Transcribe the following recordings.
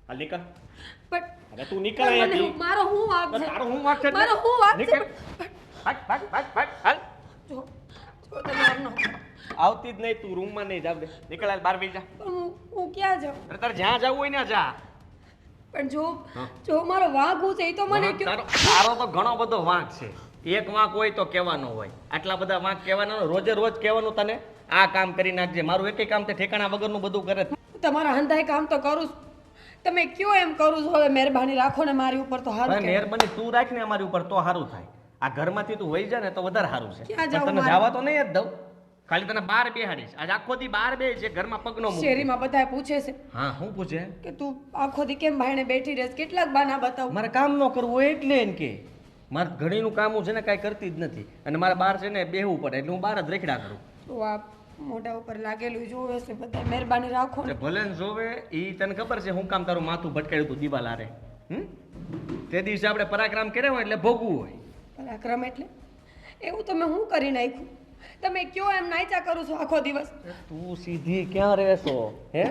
હાલ નીકળ. પણ અરે તું નીકળ મને અહીંયાથી. મારો હું વાંક છે? તારો હું વાંક છે એટલે? મારો હું વાંક છે? નીકળ. ભાગ ભાગ ભાગ ભાગ હાલ. જો જો તમે આમ ન કરો. આવતી જ નહીં તું રૂમમાં નહીં જાવ દે. નીકળ હાલ બહાર બેસી જા. પણ હું ક્યાં જાઉં? અરે તારે જ્યાં જવું હોય ને જા. પણ જો હા. જો મારો વાંક હું છે એ તો મને કયો. તારો તો ઘણો બધો વાંક છે. એક વાંક હોય તો કહેવાનો હોય. આટલા બધા વાંક કહેવાના હોય. રોજે રોજ કહેવાનું તને આ કામ કરી નાખજે. મારું એકેય કામ તે ઠેકાણા વગરનું બધું કરે. તમારા હંધાઈ કામ તો કરું છું. તમે કયો એમ કરું છું હવે મહેરબાની રાખો ને મારી ઉપર તો સારું ભાઈ કહેવાય. મહેરબાની તું રાખ ને અમારી ઉપર તો સારું થાય. આ ઘરમાંથી તું વહી જા ને તો વધારે સારું છે. ક્યાં પણ જાઉં તને મારે? જવા તો નહીં જ દઉં. ખાલી તને બહાર બેહાડીશ. આજ આખો દી બહાર બે છે ઘરમાં પગનો મૂક. શેરીમાં બધાય પૂછે છે હા હું પૂછે કે તું આખો દી કેમ ભાઈને બેઠી રહેશ, કેટલાક બાના બતાવું. મારે કામ ન કરવું હોય એટલે એને કે મારે ઘણીનું કામ હું છે ને કાંઈ કરતી જ નથી અને મારે બહાર છે ને બેહવું પડે એટલે હું બહાર જ રેખડા કરું. તો આ મોઢા ઉપર લાગેલું જોવે છે બધા, મહેરબાની રાખો ને. એટલે ભલે ને જોવે એ તને ખબર છે હું કામ તારું માથું ભટકાયું તું દિવાલ હારે. તે દિવસે આપણે પરાક્રમ કર્યો હોય એટલે ભોગવું હોય. પરાક્રમ એટલે એવું તમે હું કરી નાખ્યું? તમે કયો એમ નાચ્યા કરું છું આખો દિવસ. તું સીધી ક્યાં રહેશો હે?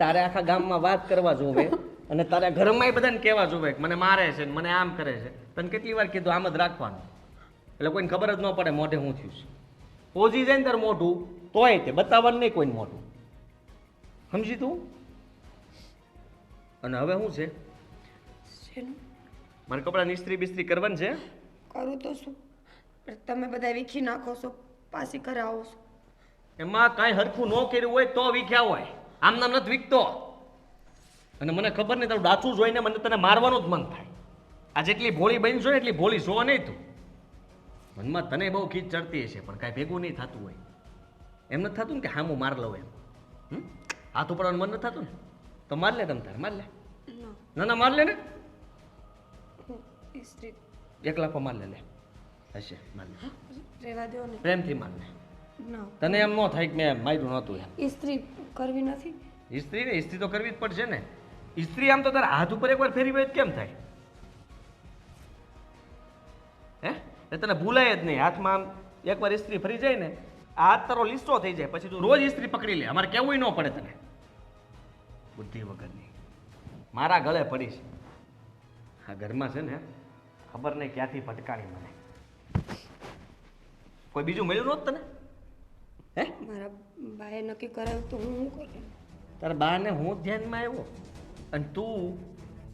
તારે આખા ગામમાં વાત કરવા જોવે અને તારા ઘરમાંય બધાને કહેવા જોવે કે મને મારે છે ને મને આમ કરે છે. તને કેટલી વાર કીધું આમ જ રાખવાનું એટલે કોઈને ખબર જ ન પડે મોઢે હું થયું છે. પોજી જાય ને તારું મોઢું તોય તે બતાવવાનું નહીં કોઈને મોઢું. સમજી તું? અને હવે શું છે? શેનું? મારે કપડાં ઇસ્ત્રી બિસ્ત્રી કરવાની છે. કરું તો શું, પણ તમે બધા વીખી નાખો છો, પાછી ઘરે આવો છો. એમાં કાંઈ હરખું ન કર્યું હોય તો વીખ્યા હોય. આમ નામ નથી વીખતો. અને મને ખબર નહીં તારું ડાચું જોઈને મને તને મારવાનું જ મન થાય. આ જેટલી ભોળી બનશો એટલી ભોળી છો નહીં તું. મનમાં તને બહુ ખીચ ચડતી હશે પણ કાંઈ ભેગું નહીં થતું હોય. એમ નથી થતું ને કે હા હું માર લઉં એમ. હાથ ઉપડવાનું મન નથી થતું ને તો માર લે તમ તારે માર લે. ના ના માર લે ને. ઇસ્ત્રી એકલા પર માર લે લે. હશે માર લે. રહેવા દો ને. પ્રેમથી માર લે. ના, તને એમ ન થાય કે મેં માર્યું નહોતું એમ. ઇસ્ત્રી કરવી નથી. ઇસ્ત્રી ને ઇસ્ત્રી તો કરવી જ પડશે ને. ઇસ્ત્રી આમ તો તારા હાથ ઉપર એકવાર ફેરવી હોય તો કેમ થાય? હે એ તને ભૂલાય જ નહીં. હાથમાં આમ એકવાર ઇસ્ત્રી ફરી જાય ને આ હાથ તારો લીસો થઈ જાય પછી તું રોજ ઇસ્ત્રી પકડી લે. અમારે કેવું ન પડે તને. બુદ્ધિ વગરની મારા ગળે પડી છે. આ ઘરમાં છે ને ખબર નહીં ક્યાંથી ભટકાણી મને. કોઈ બીજું મળ્યું નહોતું તને? હે મારા બાએ નક્કી કરાવ્યું તો હું શું કરું? તારા બાને હું ધ્યાનમાં આવ્યો અને તું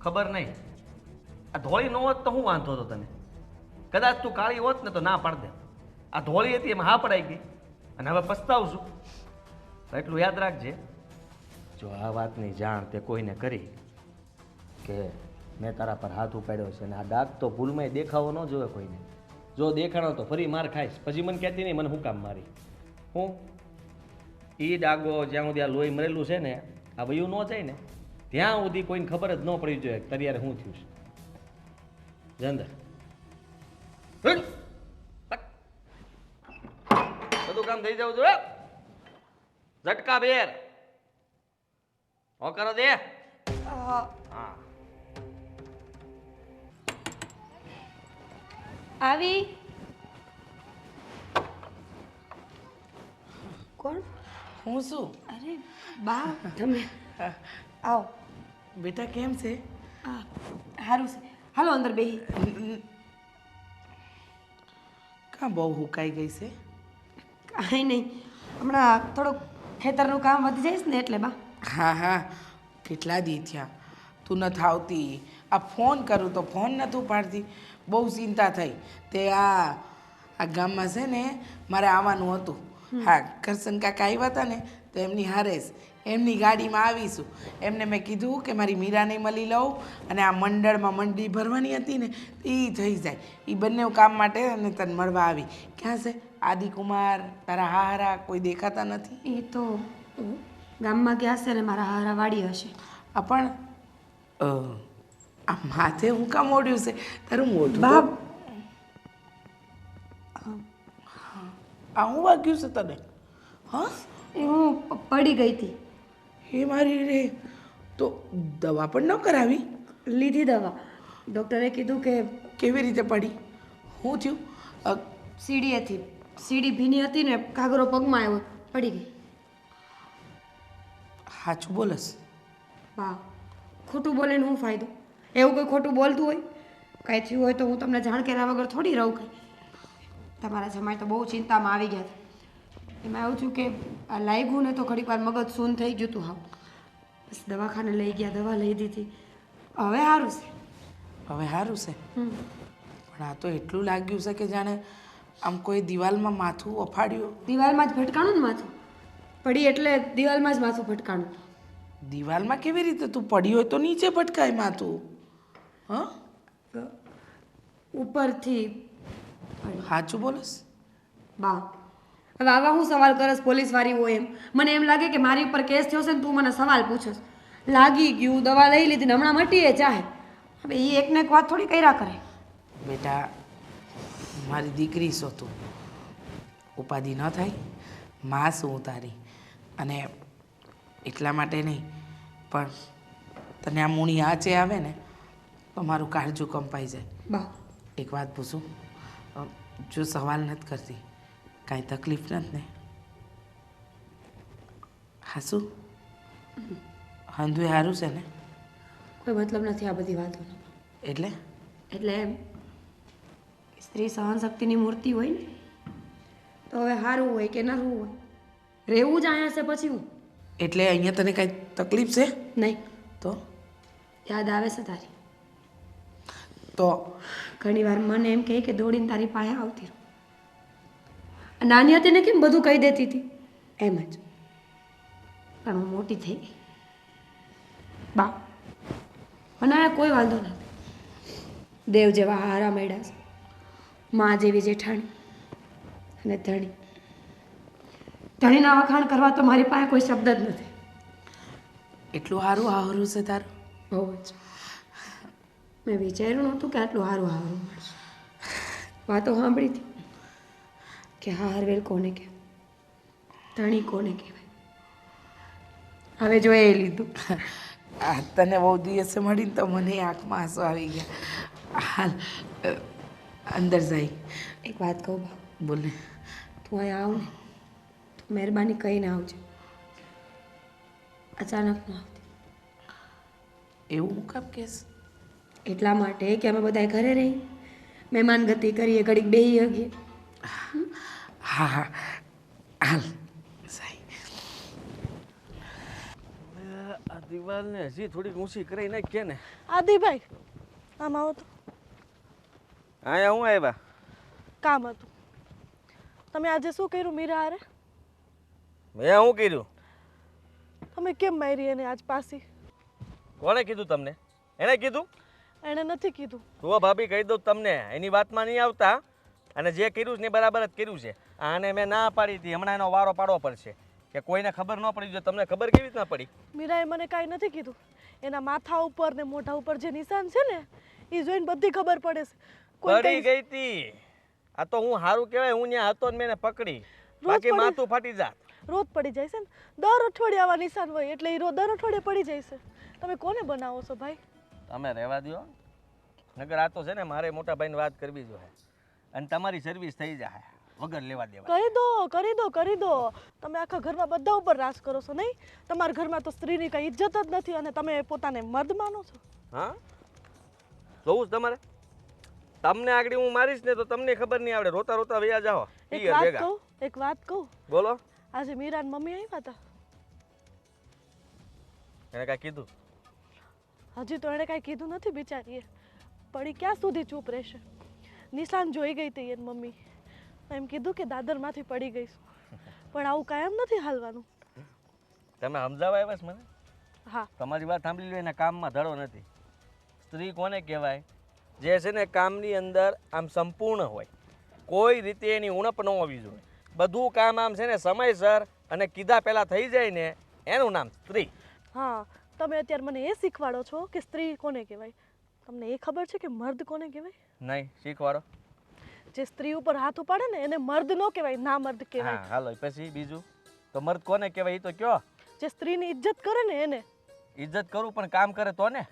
ખબર નહીં આ ધોળી ન હોત તો હું વાંધો હતો તને. કદાચ તું કાળી હોત ને તો ના પાડ દે. આ ધોળી હતી એમાં હા પડાઈ ગઈ અને હવે પસ્તાવું છું. તો એટલું યાદ રાખજે જો આ વાતની જાણ તે કોઈને કરી કે મેં તારા પર હાથ ઉપાડ્યો છે અને આ ડાઘ તો ભૂલમાં દેખાવો ન જોવે કોઈને. જો દેખાણો તો ફરી માર ખાઈશ પછી મને કહેતી નહીં મને હું કામ મારી. હું એ ડાઘો જ્યાં સુધી આ લોહી મરેલું છે ને આ વયું ન જાય ને ત્યાં સુધી કોઈને ખબર જ ન પડી જોઈએ તારી યારે શું થયું છે. જંદર બધું કામ થઈ જવું જોઈએ. ઝટકા બેર કરો દે. હા આવી કોણ? હું શું? અરે બા તમે આવો. બેટા કેમ છે? આ સારું છે, હાલો અંદર બેહી. કાં બહુ હુકાઈ ગઈ છે? કાંઈ નહીં, હમણાં થોડુંક ખેતરનું કામ વધી જઈશ ને એટલે બા. હા હા કેટલા દી થયા તું નથી આવતી. આ ફોન કરું તો ફોન નથી ઉપાડતી. બહુ ચિંતા થઈ. તે આ ગામમાં છે ને મારે આવવાનું હતું. હા કરશન કાકા આવ્યા હતા ને તો એમની હારેસ એમની ગાડીમાં આવીશું. એમને મેં કીધું કે મારી મીરાને મળી લઉં અને આ મંડળમાં મંડળી ભરવાની હતી ને એ થઈ જાય. એ બંને કામ માટે અને તને મળવા આવી. ક્યાં છે આદિકુમાર તારા હારા? કોઈ દેખાતા નથી. એ તો ગામમાં ગયા હશે ને મારા હારા વાડી હશે. પણ આ માથે હું કામ ઓઢ્યું છે તારું મોઢું તો- બાપ આ હું વાગ્યું છે તને? હા એ હું પડી ગઈ હતી. હે મારી રે તો દવા પણ ન કરાવી? લીધી દવા. ડૉક્ટરે કીધું કે કેવી રીતે પડી? શું થયું? સીડીએથી સીડી ભીની હતી ને ઘાઘરો પગમાં આવ્યો, પડી ગઈ. સાચું બોલસ? બા ખોટું બોલીને શું ફાયદો? એવું કોઈ ખોટું બોલતું હોય કાંઈ થયું હોય તો હું તમને જાણ કર્યા વગર થોડી રહું કંઈ. તમારા જમાઈ તો બહુ ચિંતામાં આવી ગયા હતા. એમાં એવું થયું કે આ લાગ્યું ને તો ઘડીક વાર મગજ સૂન થઈ ગયું હતું. હા, બસ દવાખાને લઈ ગયા, દવા લઈ દીધી, હવે સારું છે. હવે સારું છે, હમ. પણ આ તો એટલું લાગ્યું છે કે જાણે આમ કોઈ દિવાલમાં માથું અફાડ્યું. દિવાલમાં જ ભટકાણું ને માથું પડી, એટલે દિવાલમાં જ માથું ભટકાણું. દિવાલમાં કેવી રીતે? તું પડી હોય તો નીચે ભટકાય માથું. હા, ઉપરથી સાચું બોલસ? બા, હવે આવા હું સવાલ કરસ પોલીસવાળી હોય એમ? મને એમ લાગે કે મારી ઉપર કેસ થયો છે ને તું મને સવાલ પૂછસ. લાગી ગયું, દવા લઈ લીધી ને હમણાં મટીએ ચાહે. હવે એ એકને એક વાત થોડી કર્યા કરે. બેટા, મારી દીકરી છો તું, ઉપાધિ ન થાય. માં શું તારી, અને એટલા માટે નહીં, પણ તને આ મૂણી આંચે આવે ને તો મારું કાળજું કંપાઈ જાય. બા, એક વાત પૂછું? જો સવાલ નથી કરતી, કાંઈ તકલીફ નથી ને? હાસું? હંધુએ સારું છે ને? કોઈ મતલબ નથી આ બધી વાતોનો. એટલે એટલે સ્ત્રી સહનશક્તિની મૂર્તિ હોય ને, તો હવે સારું હોય કે નરવું હોય, રહેવું જ અહીંયા છે. પછી હું એટલે અહીંયા તને કાંઈ તકલીફ છે? નહીં. તો યાદ આવે છે તારી. તો ઘણી વાર મને એમ કહે કે દોડીને તારી પાસે આવતી રહું. નાની હતી ને કેમ બધું કહી દેતી હતી એમ જ. પણ હું મોટી થઈ ગઈ બા, અને આ કોઈ વાંધો નથી. દેવ જેવા હારા મળ્યા છે, મા જેવી જેઠાણી અને ધણી. ધણીના વખાણ કરવા તો મારી પાસે કોઈ શબ્દ જ નથી. એટલું સારું હારું છે તારું? બહુ જ. મેં વિચાર્યું નહોતું કે આટલું સારું હારું મળશે. વાતો સાંભળી હતી કે હારવેલ કોને કહેવાય, ધણી કોને કહેવાય. હવે જોઈ લીધું. આ તને બહુ દિવસે મળીને તો મને આંખમાં આંસુ આવી ગયા. હાલ અંદર જાય. એક વાત કહું બા, બોલે. તું અહીંયા આવ ને તો મહેરબાની કહીને આવજે. અચાનક ન આવતી. એવું હું કામ કહેશ? એટલા માટે કે અમે બધા ઘરે રહી મહેમાન ગતિ કરીએ, ઘડીક બેહી હગીએ. હા હા, હાલ સાઈ. આ દિવાલને હજી થોડીક ઊંચી કરી નાખીએ ને. આદિભાઈ, આમ આવો તો. અહીંયા હું આવ્યા? કામ હતું. તમે આજે શું કર્યું મીરા હારે? મેં શું કર્યું? તમે કેમ મારી એને આજ પાસી? કોણે કીધું તમને? એને કીધું? એણે નથી કીધું. તો ભાભી કહી દઉં તમને, એની વાતમાં નહીં આવતા. અને જે કર્યું છે ને બરાબર જ કર્યું છે. આને મેં ના પાડી હતી, હમણાં એનો વારો પાડવો પડશે કે કોઈને ખબર ન પડી. જો તમને ખબર કેવી રીતના પડી? મીરાએ મને કાંઈ નથી કીધું. એના માથા ઉપર ને મોઢા ઉપર જે નિશાન છે ને એ જોઈને બધી ખબર પડે છે. પડી ગઈ હતી. આ તો હું સારું કહેવાય, હું ત્યાં હતો ને મેં એને પકડી, બાકી માથું ફાટી જાત. રોજ પડી જાય છે ને, દર અઠવાડિયે આવા નિશાન હોય એટલે એ દર અઠવાડિયે પડી જાય છે. તમે કોને બનાવો છો ભાઈ? તમે રહેવા દો. નગર આ તો છે ને મારે મોટા ભાઈને વાત કરવી જોઈએ, અને તમારી સર્વિસ થઈ જાય વગર લેવા દેવા. કરી દો, કરી દો, કરી દો. તમે આખા ઘરમાં બધા ઉપર રાજ કરો છો નહીં? તમારા ઘરમાં તો સ્ત્રીની કઈ ઇજ્જત જ નથી અને તમે પોતાને મર્દ માનો છો. હા, જોવું તમારે? તમને આગળ હું મારીશ ને તો તમને ખબર નહીં આવડે. રોતા રોતા વયા જાઓ. એક વાત કહું, એક વાત કહું. બોલો. આજે મીરાન મમ્મી આવ્યા હતા. એને કાંઈ કીધું? હજી તો એણે કાંઈ કીધું નથી બિચારીએ. પણ એ ક્યાં સુધી ચૂપ રહેશે? નિશાન જોઈ ગઈ હતી એની મમ્મી. એમ કીધું કે દાદરમાંથી પડી ગઈ. પણ આવું કાયમ નથી હાલવાનું. તમે સમજાવવા આવ્યા છો મને? હા. તમારી વાત સાંભળી લો. એના કામમાં ધડો નથી. સ્ત્રી કોને કહેવાય? જે છે ને કામની અંદર આમ સંપૂર્ણ હોય, કોઈ રીતે એની ઉણપ ન હોવી જોઈએ. બધું કામ આમ છે ને સમયસર અને કીધા પહેલાં થઈ જાય ને, એનું નામ સ્ત્રી. હા, તમે અત્યારે મને એ શીખવાડો છો કે સ્ત્રી કોને કહેવાય. તમને એ ખબર છે કે મર્દ કોને કહેવાય? નહીં, શીખવાડો. જે સ્ત્રી ઉપર હાથ ઉપાડે ને એને મર્દ ન કહેવાય, ના મર્દ કહેવાય. હા, હાલો પછી બીજું તો મર્દ કોને કહેવાય એ તો કયો. જે સ્ત્રીની ઇજ્જત કરે ને એને. ઇજ્જત કરું પણ કામ કરે તો ને.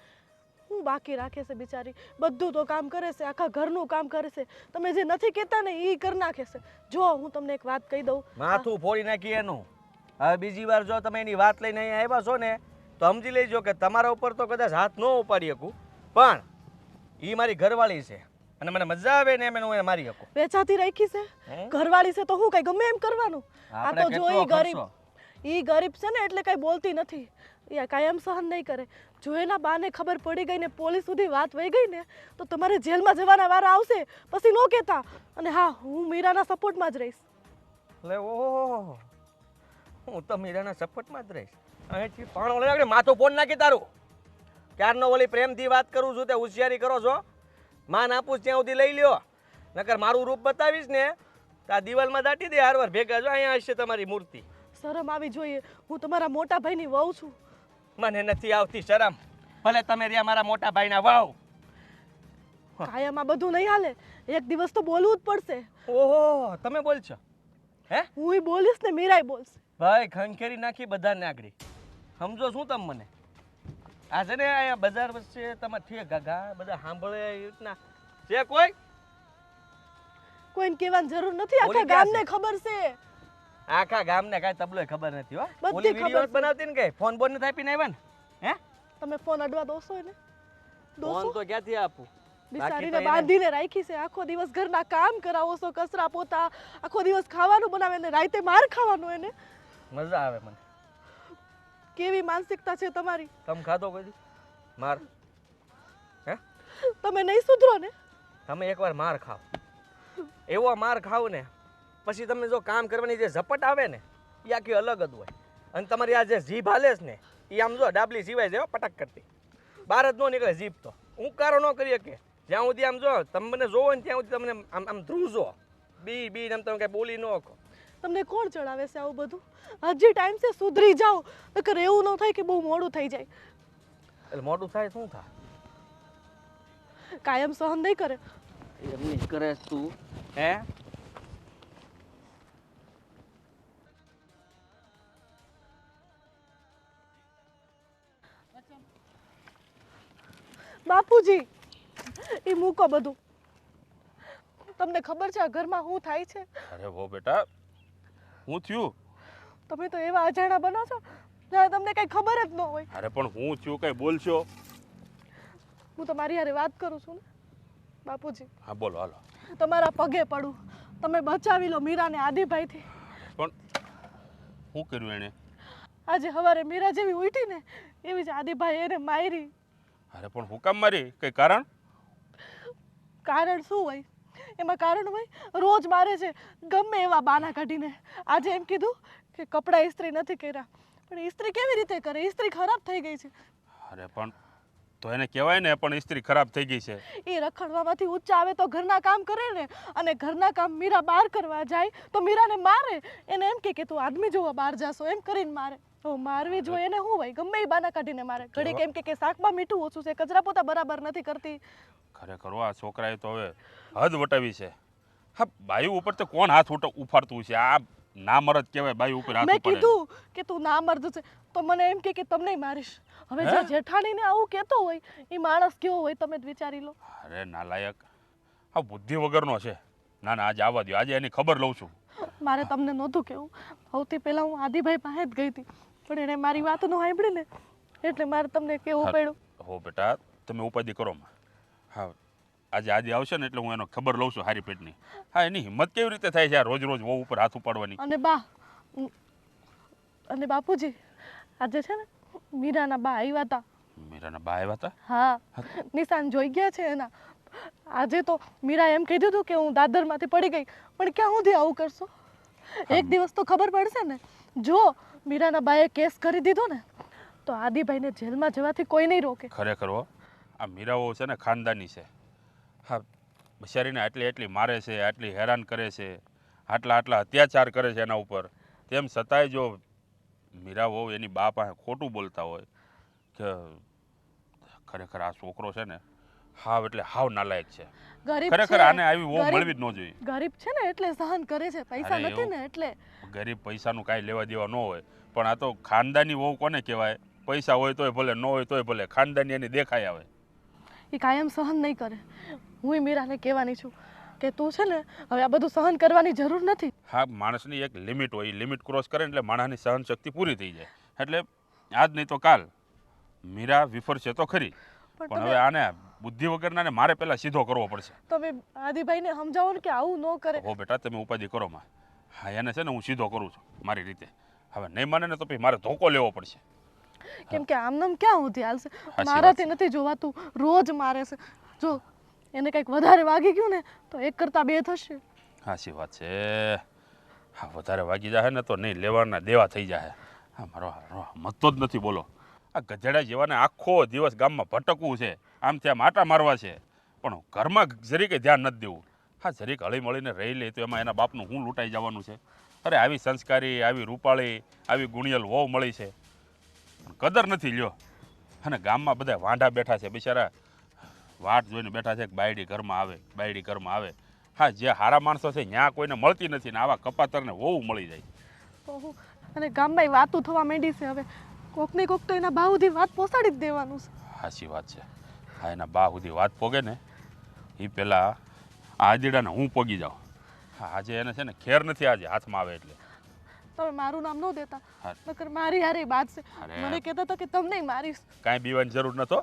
હું બાકી રાખે છે બિચારી, બધું તો કામ કરે છે, આખા ઘરનું કામ કરે છે. તમે જે નથી કહેતા ને એ કરી નાખે છે. જો હું તમને એક વાત કહી દઉં, માથું ફોડી નાખી એનું. હવે બીજી વાર જો તમે એની વાત લઈને અહીંયા આવ્યા છો ને તો સમજી લેજો કે તમારા ઉપર તો કદાચ હાથ ન ઉપાડી શકું, પણ એ મારી ઘરવાળી છે અને મને મજા આવે ને એમ હું એને મારી શકું. વેચાતી રાખી છે ઘરવાળી છે તો હું કઈ ગમે એમ કરવાનું. આ આપણે તો જો કેટલો ઈ ગરીબ ખર્ચો. ઈ ગરીબ છે ને એટલે કઈ બોલતી નથી. એ કાયમ સહન નહીં કરે. જો એના બાને ખબર પડી ગઈ ને પોલીસ સુધી વાત વહી ગઈ ને તો તમારે જેલમાં જવાના વારા આવશે. પછી નો કહેતા. અને હા, હું મીરાના સપોર્ટમાં જ રહીશ. એટલે ઓહો, હું તો મીરાના સપોર્ટમાં જ રહીશ. અહીંથી પાણો લઈ આગળ માથું ફોન નાખી તારું. ક્યારનો ઓલી પ્રેમથી વાત કરું છું તે હોશિયારી કરો છો. માન આપું ત્યાં સુધી લઈ લ્યો, નકર મારું રૂપ બતાવીશ ને તો આ દિવાલમાં દાટી દે હારવાર ભેગા. જો અહીંયા હશે તમારી મૂર્તિ. શરમ આવી જોઈએ. હું તમારા મોટા ભાઈની વહુ છું. મને નથી આવતી શરમ. ભલે તમે રહ્યા મારા મોટા ભાઈના વાવ. કાયમ આ બધું નહીં હાલે. એક દિવસ તો બોલવું જ પડશે. ઓહો, તમે બોલશો? હે? હુંય બોલીશ ને મીરાય બોલશે. ભાઈ ખંખેરી નાખી બધાને આગળી. સમજો શું તમે મને? આ છે ને અહીંયા બજાર વચ્ચે તમારે ઠીક ગાગા બધા સાંભળે એ રીતના છે કોઈ? કોઈને કહેવાની જરૂર નથી. આખા બોલી ગયા ગામને ખબર છે. આખા ગામને કાંઈ તબલોય ખબર નથી હો. બધી ઓલી ખબર વિડીયો છે. બનાવતી ને કઈ ફોન બોન નથી આપીને આવ્યા ને? હે? તમે ફોન અડવા દોસો ને? ફોન દોસો? તો ક્યાંથી આપું? બિચારીને બાંધીને રાખી છે. આખો દિવસ ઘરના કામ કરાવો છો, કચરા પોતા, આખો દિવસ ખાવાનું બનાવે ને રાતે માર ખાવાનું એને. મજા આવે મને. કેવી માનસિકતા છે તમારી? તમે ખાધો કોઈ માર? હે? તમે નહીં સુધરો ને? તમે એકવાર માર ખાઓ, એવો માર ખાવ ને પછી તમે જો કામ કરવાની જે ઝપટ આવે ને એ આખી અલગ જ હોય. અને તમારી આ જે જીભ હાલે છે ને એ આમ જો ડાબલી સિવાય જાય પટક કરતી, બહાર જ ન નીકળે જીભ તો. ઉકારો ન કરી શકે જ્યાં સુધી આમ જો તમે મને જોવો ને ત્યાં સુધી તમને આમ આમ ધ્રુજો બી બી આમ તમે કઈ બોલી ન શકો. તમને કોણ ચડાવે છે આવું બધું? હજી ટાઈમ છે, સુધરી જાઓ. નકર એવું ન થાય કે બહુ મોડું થઈ જાય. એટલે મોટું થાય શું થાય? કાયમ સહન નહીં કરે. એમ નહીં કરે તું. હે? બાપુજી, એ મૂકો બધું. તમને ખબર છે આ ઘરમાં શું થાય છે? અરે વો બેટા, હું થયું? તમે તો એવા અજાણા બનો છો જ્યારે તમને કઈ ખબર જ ન હોય. અરે પણ હું થયું કઈ બોલશો? હું તમારી હારે વાત કરું છું ને બાપુજી. હા બોલો, હાલો. તમારા પગે પડું, તમે બચાવી લો મીરાને આદિભાઈથી. પણ શું કર્યું એને? આજે સવારે મીરા જેવી ઉઠી ને એવી જ આદિભાઈ એને મારી. અરે પણ હું કામ મારી? કઈ કારણ? કારણ શું હોય? એમાં કારણ હોય? રોજ મારે છે ગમે એવા બાના કાઢીને. આજે એમ કીધું કે કપડાં ઇસ્ત્રી નથી કર્યા. પણ ઇસ્ત્રી કેવી રીતે કરે? ઇસ્ત્રી ખરાબ થઈ ગઈ છે. અરે પણ તો એને કહેવાય ને પણ ઇસ્ત્રી ખરાબ થઈ ગઈ છે. એ રખડવામાંથી ઊંચા આવે તો ઘરના કામ કરે ને, અને ઘરના કામ મીરા બહાર કરવા જાય તો મીરાને મારે. એને એમ કે તું આદમી જોવા બહાર જાશો એમ કરીને મારે. તો મારવી જોઈએ એને શું હોય? ગમે એ બાના કાઢીને મારે. ઘડીક એમ કે શાકમાં મીઠું ઓછું છે, કચરા પોતા બરાબર નથી કરતી. ખરેખર આ છોકરાએ તો હવે હદ વટાવી છે. હા, બાયુ ઉપર તો કોણ હાથ ઉફાડતું છે? આ ના મરદ કહેવાય બાયુ ઉપર હાથ મેં ઉપાડે. કીધું કે તું ના મર્દ છે તો મને એમ કે તમને મારીશ. હવે જે જેઠાણીને આવું કહેતો હોય એ માણસ કેવો હોય તમે જ વિચારી લો. અરે નાલાયક, આ બુદ્ધિ વગરનો છે. ના ના, આજે આવવા દો, આજે એની ખબર લઉં છું. મારે તમને નહોતું કેવું. સૌથી પહેલાં હું આદિભાઈ પાસે જ ગઈ હતી, પણ એણે મારી વાત ન સાંભળી ને એટલે મારે તમને કેવું પડ્યું. હો બેટા, તમે ઉપાધિ કરો માં. હા, આજે આવશે ને એટલે હું એનો ખબર લઉં છું હારી પેટની. હા, એની હિંમત કેવી રીતે થાય છે આ રોજ રોજ વહુ ઉપર હાથ ઉપાડવાની? અને બાપુજી, આજે છે ને મીરાના બા આવ્યા હતા. મીરાના બા આવ્યા હતા? હા, નિશાન જોઈ ગયા છે એના. આજે તો મીરા એમ કીધું હતું કે હું દાદરમાંથી પડી ગઈ, પણ ક્યાં સુધી આવું કરશો? એક દિવસ તો ખબર પડશે ને. જો મીરાના બાએ કેસ કરી દીધો ને તો આદિભાઈને જેલમાં જવાથી કોઈ નહીં રોકે. ખરેખર હો, આ મીરાઓ છે ને ખાનદાની છે. હા, બિચારીને એટલી મારે છે, આટલી હેરાન કરે છે, આટલા અત્યાચાર કરે છે એના ઉપર. તેમ છતાંય જો મીરાઓ એની બા પાસે ખોટું બોલતા હોય કે ખરેખર આ છોકરો છે ને હાવ એટલે હાવ નાલાયક છે. ખરેખર આને આવી વહુ મળવી જ ન જોઈએ. ગરીબ છે ને એટલે સહન કરે છે, પૈસા નથી ને એટલે. ગરીબ પૈસાનું કાંઈ લેવા દેવા ન હોય, પણ આ તો ખાનદાની વહુ કોને કહેવાય? પૈસા હોય તોય ભલે, ન હોય તોય ભલે, ખાનદાની એની દેખાય આવે. એ કાયમ સહન નહીં કરે. હું મીરાને કહેવાની છું કે તું છે ને હવે આ બધું સહન કરવાની જરૂર નથી. હા, માણસની એક લિમિટ હોય, લિમિટ ક્રોસ કરે એટલે માણસની સહન શક્તિ પૂરી થઈ જાય. એટલે આજ નહીં તો કાલ મીરા વિફરશે તો ખરી, પણ હવે આને બુદ્ધિ વગરના ને મારે પહેલા સીધો કરવો પડશે. તમે આદિભાઈને સમજાવો ને કે આવું ન કરે. હો બેટા, તમે ઉપાધિ કરો માં. હા, એને છે ને હું સીધો કરું છું મારી રીતે. હવે નહીં માને ને તો પછી મારે ધોકો લેવો પડશે. કેમ કે આમનામ ક્યાં સુધી હાલશે? મારાથી નથી જોવાતું, રોજ મારે છે. જો એને કંઈક વધારે વાગી ગયું ને તો એક કરતાં બે થશે. સાચી વાત છે. હા, વધારે વાગી જાય ને તો નહીં લેવાના દેવા થઈ જાય. હા, મારો મતતો જ નથી. બોલો, આ ગધેડા જેવાને આખો દિવસ ગામમાં ભટકવું છે, આમ ત્યાં આટા મારવા છે, પણ ઘરમાં જરીકે ધ્યાન નથી દેવું. હા, જરીક હળી મળીને રહી લે તો એમાં એના બાપનું હું લૂંટાઈ જવાનું છે. અરે આવી સંસ્કારી, આવી રૂપાળી, આવી ગુણિયલ વહુ મળી છે, પણ કદર નથી લ્યો. અને ગામમાં બધા વાંઢા બેઠા છે, બિચારા વાટ જોઈને બેઠા છે કે બાયડી ઘરમાં આવે, બાયડી ઘરમાં આવે. હા, જે હારા માણસો છે ત્યાં કોઈને મળતી નથી ને આવા કપાતરને વહુ મળી જાય. ઓહો, અને ગામમાં વાતું થવા માંડી છે. હવે કોકની કોક તો એના બા સુધી વાત પહોંચાડી જ દેવાનું છે. સાચી વાત છે. હા, એના બા સુધી વાત પોગે ને એ પહેલાં આ આદીડાને હું પોગી જાઉં. હા, આજે એને છે ને ખેર નથી આજે હાથમાં આવે એટલે. તમે મારું નામ ન દેતા, હા. નકર મારી હારી બાત છે. અરે. મને કહેતા હતા કે તમને મારીશ. કાંઈ બીવાની જરૂર નતો.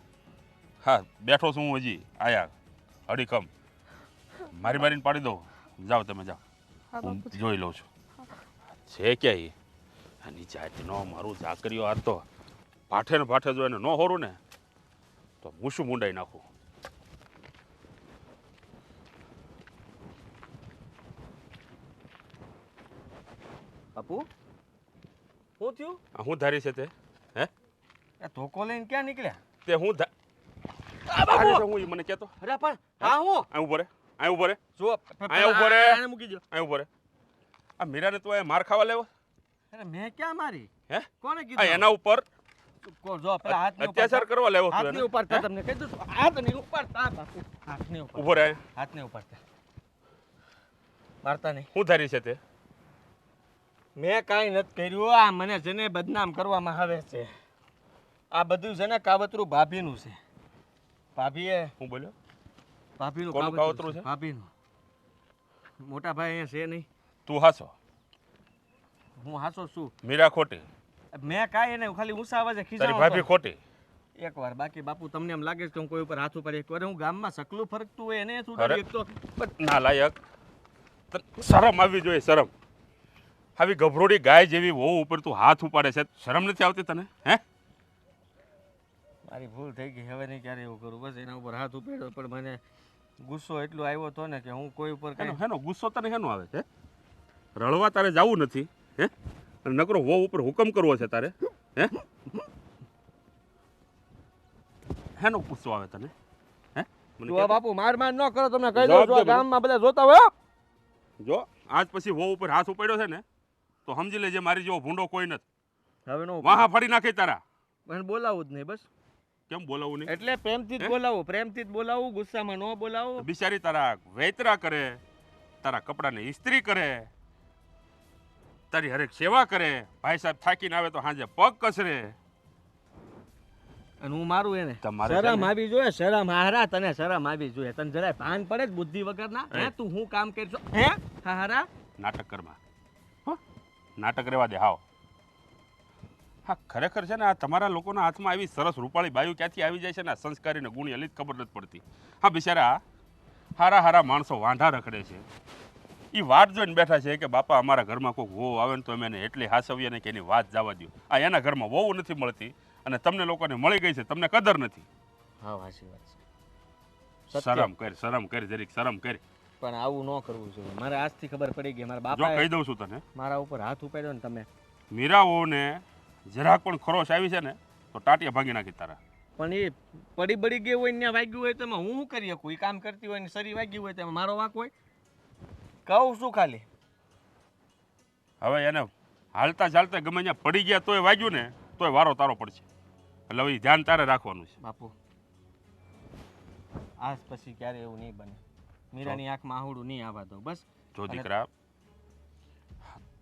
હા, બેઠો છું હું હજી આયા અડીખમ. મારીને પાડી દઉં. જાઓ તમે જાઓ, હા હું બાપુજી. જોઈ લઉં છું છે ક્યાં એ નીચે જાતનો મારું ચાકરીઓ. આ તો પાઠે ને પાઠે જો એને ન હોરું ને તો મૂછું મૂંડાઈ નાખું. બાપુ શું થયું? આ હું ધારી છે તે? હે, એ ધોકો લઈને ક્યાં નીકળ્યા? તે હું ધારી છે હું ઈ મને કહેતો. અરે પણ હા હું અહીં ઉભો રે, અહીં ઉભો રે, જો અહીંયા ઉભો રે. આને મૂકી દો. અહીં ઉભો રે. આ મીરાને તું અહીંયા માર ખાવા લેવો? અરે મેં ક્યાં મારી? હે, કોણે આ કીધું? એના ઉપર જો પેલા હાથ અત્યાચાર કરવા લેવો તું હાથની એને? ઉપાડતા તમને કહી દઉં છું. હાથની ઉપાડતા બાપુ. હાથની ઉપાડતા. ઉભો રહે. હાથની ઉપાડતા. મારતા નહીં. હું ધારી છે તે? મેં કાંઈ નથી કર્યું. આ મને છે ને બદનામ કરવામાં આવે છે. આ બધું છે ને કાવતરું ભાભીનું છે. ભાભીએ હું બોલ્યો? ભાભીનું કોનું કાવતરું છે? ભાભીનું. મોટા ભાઈ અહીંયા છે નહીં. તું હાસો, હું હાસો છું. મીરા ખોટી, મેં કાંઈ એને ખાલી ઊંચા અવાજે તારી ખીજાણો ભાભી હતો. ખોટી. એકવાર બાકી બાપુ તમને એમ લાગે છે કે હું કોઈ ઉપર હાથ ઉપાડી એકવાર હું ગામમાં સકલું ફરકતું હોય એને શું અરે. ડરી એક તો ના લાયક. શરમ આવવી જોઈએ, શરમ. આવી ગભરોડી ગાય જેવી વહુ ઉપર તું હાથ ઉપાડે છે, શરમ નથી આવતી તને? હે, મારી ભૂલ થઈ ગઈ. હવે નહીં ક્યારે એવું કરું. બસ એના ઉપર હાથ ઉપાડ્યો પણ મને ગુસ્સો એટલો આવ્યો હતો ને કે હું કોઈ ઉપર હેનો કઈ હેનો ગુસ્સો તને હેનો આવે છે? રળવા તારે જવું નથી. હે, અને નકરો વહુ ઉપર હુકમ કરવો છે તારે? હે, હેનો ગુસ્સો આવે તને? હે, મને જો કહે તો. બાપુ માર માર ન કરો. તમને કહી જવાબ દઉં દે છું મને. ગામમાં બધા જોતા હોય. જો આજ પછી વહુ ઉપર હાથ ઉપાડ્યો છે ને તો સમજી લેજે મારી જેવો ભૂંડો કોઈ નથી. હવે નો વાહા ફાડી નાખે તારા. પણ બોલાવું જ નહીં. બસ કેમ બોલાવું નહીં? એટલે પ્રેમથી જ હે? બોલાવું. પ્રેમથી જ બોલાવું. ગુસ્સામાં ન બોલાવું. બિચારી તારા વેતરા કરે, તારા કપડાને ઇસ્ત્રી કરે, તારી હરેક સેવા કરે. ભાઈ સાહેબ થાકીને આવે તો સાંજે પગ કસરે. અને હું મારું એને તમારે છે શરમ ને? આવી જોઈએ. શરમ હારા તને શરમ આવી જોઈએ. તને જરાય ભાન પડે જ બુદ્ધિ વગરના? હે હે? તું હું કામ કરશો? હે હારા નાટક કરમાં હો, નાટક રહેવા દે. હાવ હા, ખરેખર છે ને આ તમારા લોકોના હાથમાં આવી સરસ રૂપાળી બાયું ક્યાંથી આવી જાય છે ને આ સંસ્કારી ને ગુણી હલી જ ખબર નથી પડતી. હા, બિચારા હારા હારા માણસો વાંઢા રખડે છે. એ વાત જોઈને બેઠા છે કે બાપા અમારા ઘરમાં કોઈ વહુ આવે ને તો અમે એને એટલી હાસવીએ ને કે એની વાત જવા દો. આ એના ઘરમાં વહુ નથી મળતી અને તમને લોકોને મળી ગઈ છે, તમને કદર નથી. હા સાચી વાત છે. સત્ય. શરમ કર, શરમ કર, જરીક શરમ કર. પણ આવું ન કરવું જોઈએ. મારે આજથી ખબર પડી ગઈ. મારા જો બાપા કહી દઉં છું તને, મારા ઉપર હાથ ઉપાડ્યો ને તમે. મીરાઓને જરાક પણ ખરોશ આવી છે ને તો ટાટિયા ભાંગી નાખી તારા. પણ એ પડી બળી ગઈ હોય ને ત્યાં વાગ્યું હોય તો એમાં હું શું કરી શકું? એ કામ કરતી હોય ને શરીર વાગ્યું હોય તો એમાં મારો વાંક હોય? કહું શું ખાલી. હવે એને હાલતા ચાલતા ગમે ત્યાં પડી ગયા તોય વાગ્યું ને તોય વારો તારો પડશે. એટલે હવે ઈ ધ્યાન તારે રાખવાનું છે. બાપુ આજ પછી ક્યારે એવું નહીં બને. મીરાની આંખમાં આહુડું નહીં આવવા દો. બસ જો અને- દીકરા,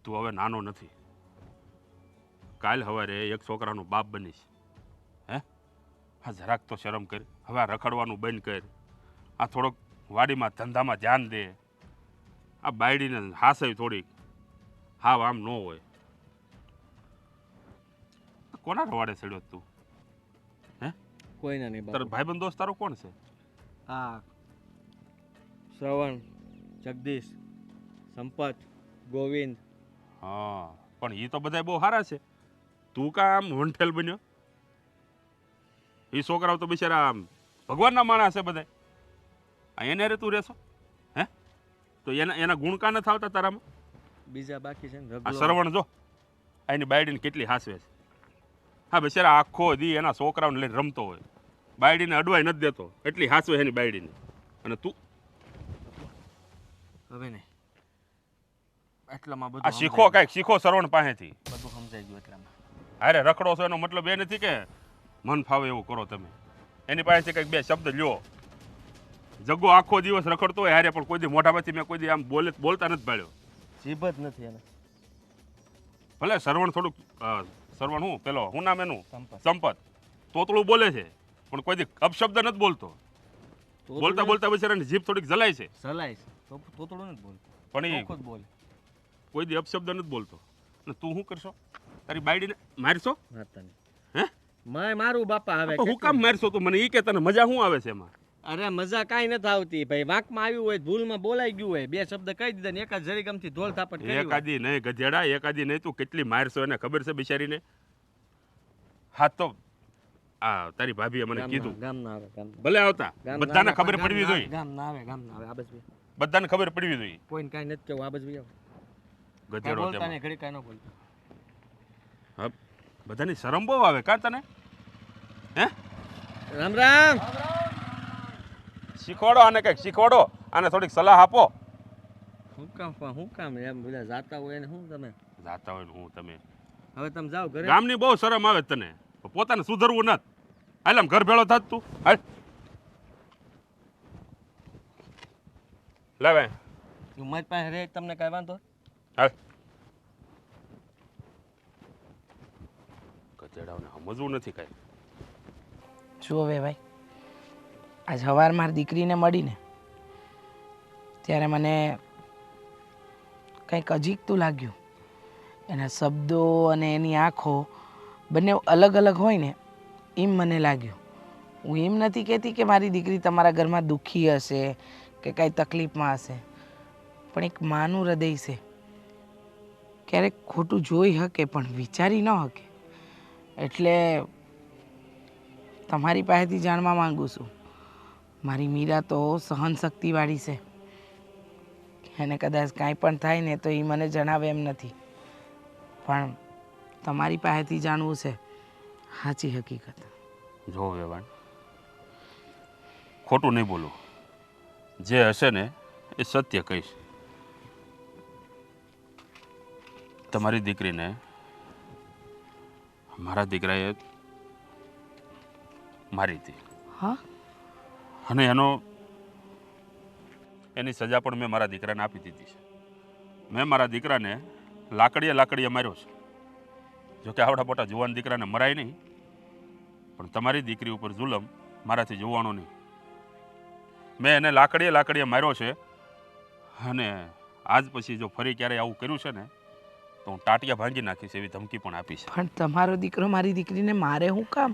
તું હવે નાનો નથી. કાલ સવારે એક છોકરાનો બાપ બનીશ. હે, હા જરાક તો શરમ કર. હવે આ રખડવાનું બંધ કર. આ થોડોક વાડીમાં ધંધામાં ધ્યાન દે. આ બાયડીને હાસય થોડીક. હાવ આમ ન હોય. કોના રવાડે ચડ્યો તું? કોઈને નહીં તારો બાપુ. ભાઈબંધ દોસ્ત તારો કોણ છે? હા, શ્રવણ, જગદીશ, સંપત, ગોવિંદ. હા, પણ એ તો બધા બહુ સારા છે. તું કા આમ વંઠેલ બન્યો? એ છોકરાઓ તો બિચારા આમ ભગવાનના માણસ છે બધા. એને રે તું રહેશો? હે? તો એના ગુણ કા નથી આવતા તારામાં? બીજા બાકી છે ને આ રગલો. શ્રવણ જો એની બાયડીને કેટલી હાસવે છે. હા, બિચારા આખો દી એના છોકરાઓને લઈને રમતો હોય, બાયડીને અડવાઈ નથી દેતો, એટલી હાસવે એની બાયડીને. અને તું હવે નહીં, એટલામાં બધું આ શીખો, સમજાઈ કાંઈક શીખો શ્રવણ પાસેથી. ગયું. બધું સમજાઈ ગયું એટલામાં. અરે રખડો છો એનો મતલબ એ નથી કે મન ફાવે એવું કરો તમે. એની પાસેથી કંઈક બે શબ્દ લ્યો. જગ્ગો આખો દિવસ રખડતો હોય હારે, પણ કોઈ દી મોઢામાંથી મેં કોઈ દી આમ બોલતા નથી પાડ્યો. જીભ જ નથી એને. ભલે શ્રવણ થોડુંક શ્રવણ હું પેલો હું નામ એનું સંપત. સંપત તોતળું બોલે છે, પણ કોઈ દી અપશબ્દ નથી બોલતો. બોલતા બોલતા બિચારાની જીભ થોડીક જલાય છે, સલાય છે તો થોડું નથી બોલતું, પણ એ ચોખ્ખું જ બોલે. કોઈ દી અપશબ્દ નથી બોલતો. અને તું શું કરશો? તારી બાયડીને મારશો? વાંધો નહીં. હે? મારું બાપા હવે હું કામ મારશો તું? મને એ કે તને મજા શું આવે છે એમાં? અરે મજા કાંઈ નથી આવતી ભાઈ. વાંકમાં આવ્યું હોય, ભૂલમાં બોલાઈ ગયું હોય, બે શબ્દ કહી દીધા ને એકાદ જરીગમથી ધોળ થાપટ કરી હોય. એકાદી નહીં ગધેડા, એકાદી નહીં. તું કેટલી મારશો એને ખબર છે બિચારીને? હા તો આ તારી ભાભીએ મને કીધું. ગામ ના આવે, ગામ ભલે આવતા, બધાને ખબર પડવી જોઈએ. ગામ ના આવે, ગામ ના આવે. આ બસ ભાઈ, બધાને ખબર પડવી જોઈએ. કોઈને કાંઈ નથી કેવું. આ બસ ભાઈ કાંઈ ગધેડો બોલતા તેમાં. નહીં, ઘડી કાંઈ ન બોલતા. હા, બધાની શરમ બહુ આવે કાં તને? હે? રામ રામ. શીખવાડો આને, કંઈક શીખવાડો આને, થોડીક સલાહ આપો. શું કામ એમ બધા જાતા હોય ને શું તમે? જાતા હોય ને હું તમે હવે તમે જાઓ ઘરે. ગામની બહુ શરમ આવે તને, પોતાને સુધરવું નથી. હાલ આમ ઘર ભેળો થાત તું. હાલ લે ભાઈ, તું મારી પાસે રહે તમને કાંઈ વાંધો? હાલ. ગધેડાઓને સમજવું નથી કાંઈ. જો હવે ભાઈ, આજ સવાર મારી દીકરીને મળીને ત્યારે મને કંઈક અજીકતું લાગ્યું. એના શબ્દો અને એની આંખો બંને અલગ અલગ હોય ને એમ મને લાગ્યું. હું એમ નથી કહેતી કે મારી દીકરી તમારા ઘરમાં દુઃખી હશે કે કાંઈ તકલીફમાં હશે, પણ એક માનું હૃદય છે. ક્યારેક ખોટું જોઈ શકે પણ વિચારી ન શકે. એટલે તમારી પાસેથી જાણવા માંગુ છું. મારી મીરા તો સહનશક્તિવાળી છે. એને કદાચ કાંઈ પણ થાય ને તો એ મને જણાવે એમ નથી, પણ તમારી પાસેથી જાણવું છે સાચી હકીકત. જો વેવાણ, ખોટું નહીં બોલું. જે હશે ને એ સત્ય કહીશ. તમારી દીકરીને મારા દીકરાએ મારી હતી, હા, અને એની સજા પણ મેં મારા દીકરાને આપી દીધી છે. મેં મારા દીકરાને લાકડીએ માર્યો છે. જોકે આવડા મોટા જુવાન દીકરાને મરાય નહીં, પણ તમારી દીકરી ઉપર જુલમ મારાથી જોવાનો નહીં. મેં એને લાકડીએ માર્યો છે, અને આજ પછી જો ફરી ક્યારેય આવું કર્યું છે ને તો હું ટાટિયા ભાંગી નાખીશ એવી ધમકી પણ આપી છે. પણ તમારો દીકરો મારી દીકરીને મારે શું કામ?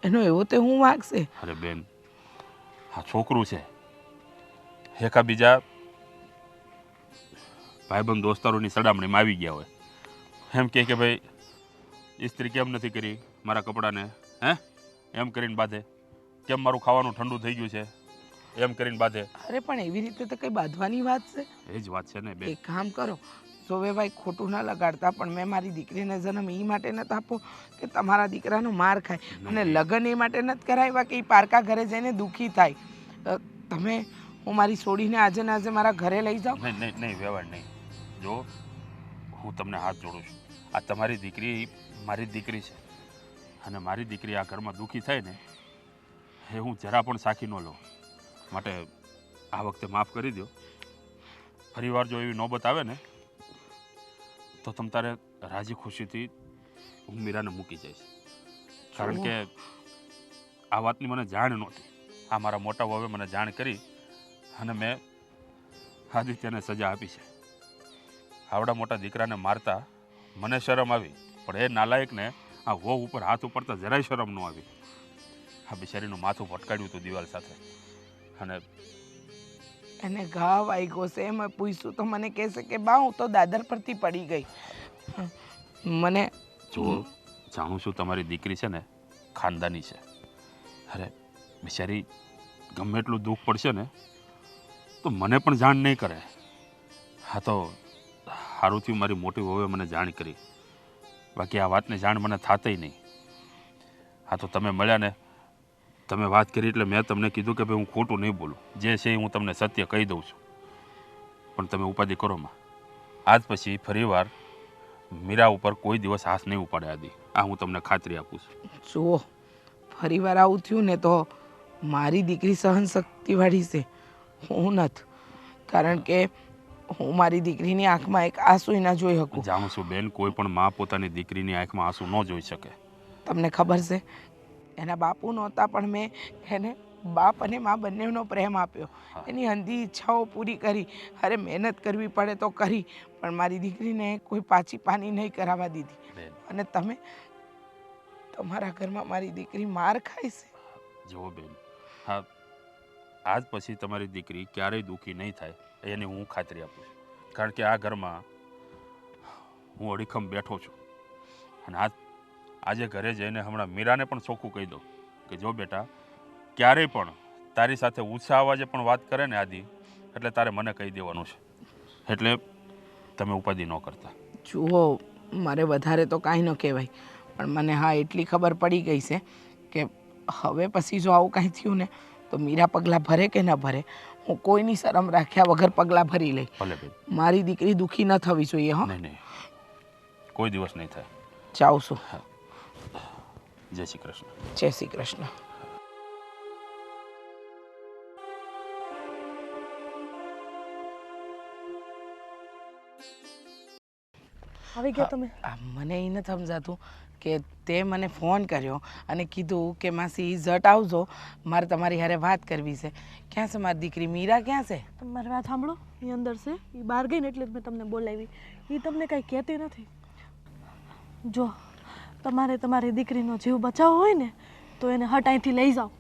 એનો એવો તે હું વાગશે? અરે બેન, આ છોકરું છે, એકા બીજા ભાઈબંધ દોસ્તારોની સડામણીમાં આવી ગયા હોય, એમ કે ભાઈ ઇસ્ત્રી કેમ નથી કરી મારા કપડાને, હે એમ કરીને બાંધે, કેમ મારું ખાવાનું ઠંડુ થઈ ગયું છે એમ કરીને બાંધે. અરે પણ એવી રીતે તો કંઈ બાંધવાની વાત છે? એ જ વાત છે ને બેન. એક કામ કરો, જોવે ભાઈ ખોટું ના લગાડતા, પણ મેં મારી દીકરીને જન્મ એ માટે નથી આપો કે તમારા દીકરાનો માર ખાય, અને લગ્ન એ માટે નથી કરાવ્યા કે એ પારકા ઘરે જઈને દુઃખી થાય. તમે હું મારી છોડીને આજે ને આજે મારા ઘરે લઈ જાઓ. નહીં વ્યવહાર નહીં. જો હું તમને હાથ જોડું છું, આ તમારી દીકરી મારી દીકરી છે, અને મારી દીકરી આ ઘરમાં દુઃખી થાય ને એ હું જરા પણ સાખી ન લઉં. માટે આ વખતે માફ કરી દો. ફરીવાર જો એવી નોબત આવે ને તો તમ તારે રાજી ખુશીથી હું મીરાને મૂકી જઈશ. કારણ કે આ વાતની મને જાણ નહોતી. આ મારા મોટા વહુએ મને જાણ કરી અને મેં આદિત્યને સજા આપી છે. આવડા મોટા દીકરાને મારતા મને શરમ આવી, પણ એ નાલાયકને આ વહુ ઉપર હાથ ઉપાડતા જરાય શરમ ન આવી. આ બિચારીનું માથું ભટકાડ્યું હતું દિવાલ સાથે. અને એને ઘા વાગ્યો છે એમ પૂછ્યું તો મને કહેશે કે બા હું તો દાદર પરથી પડી ગઈ. મને જો જાણું છું તમારી દીકરી છે ને ખાનદાની છે. અરે બિચારી ગમે એટલું દુઃખ પડશે ને તો મને પણ જાણ નહીં કરે. હા તો સારું થયું મારી મોટી વહુએ મને જાણ કરી, બાકી આ વાતને જાણ મને થાતેય નહીં. હા તો તમે મળ્યા ને, તમે વાત કરી એટલે મેં તમને કીધું કે ભાઈ હું ખોટું નહીં બોલું, જે છે એ હું તમને સત્ય કહી દઉં છું. પણ તમે ઉપાધિ કરો માં. આજ પછી ફરીવાર મીરા ઉપર કોઈ દિવસ હાથ નહીં ઉપાડે આદિ, આ હું તમને ખાતરી આપું છું. જુઓ ફરીવાર આવું થયું ને તો મારી દીકરી સહન શક્તિવાળી છે, હું નથી. કારણ કે હું મારી દીકરીની આંખમાં એક આંસુ ના જોઈ શકું. જાણું છું બેન, કોઈ પણ મા પોતાની દીકરીની આંખમાં આંસુ ન જોઈ શકે. તમને ખબર છે એના બાપુ નહોતા પણ મેં એને બાપ અને મા બંનેનો પ્રેમ આપ્યો, એની અંધી ઈચ્છાઓ પૂરી કરી. અરે મહેનત કરવી પડે તો કરી, પણ મારી દીકરીને કોઈ પાછી પાની નહીં કરાવવા દીધી. અને તમે તમારા ઘરમાં મારી દીકરી માર ખાય છે. જુઓ બેન, હા આજ પછી તમારી દીકરી ક્યારેય દુઃખી નહીં થાય એની હું ખાતરી આપું છું. કારણ કે આ ઘરમાં હું અડીખમ બેઠો છું. અને આજે ઘરે જઈને હમણાં મીરાને પણ ચોખ્ખું કહી દઉં કે જો બેટા ક્યારેય પણ તારી સાથે ઊંચા અવાજે પણ વાત કરે ને આદિ, એટલે તારે મને કહી દેવાનું છે. એટલે તમે ઉપાધિ ન કરતા. જુઓ મારે વધારે તો કાંઈ ન કહેવાય, પણ મને હા એટલી ખબર પડી ગઈ છે કે હવે પછી જો આવું કાંઈ થયું ને તો મીરા પગલાં ભરે કે ન ભરે, હું કોઈની શરમ રાખ્યા વગર પગલાં ભરી લઈ. ભલે બેન, મારી દીકરી દુઃખી ન થવી જોઈએ. હો નહીં નહીં, કોઈ દિવસ નહીં થાય. જાઉં છું. જય શ્રી કૃષ્ણ. જય શ્રી કૃષ્ણ. આવી ગયા તમે? મને એ નથી સમજાતું કે તે મને ફોન કર્યો અને કીધું કે માસી ઝટ આવજો, મારે તમારી હારે વાત કરવી છે. ક્યાં છે મારી દીકરી મીરા, ક્યાં છે? મારી વાત સાંભળો, એ અંદર છે, એ બહાર ગઈ ને એટલે જ મેં તમને બોલાવી. એ તમને કાંઈ કહેતી નથી. જો તમારે તમારી દીકરીનો જીવ બચાવવો હોય ને તો એને હટ અહીંથી લઈ જાઓ.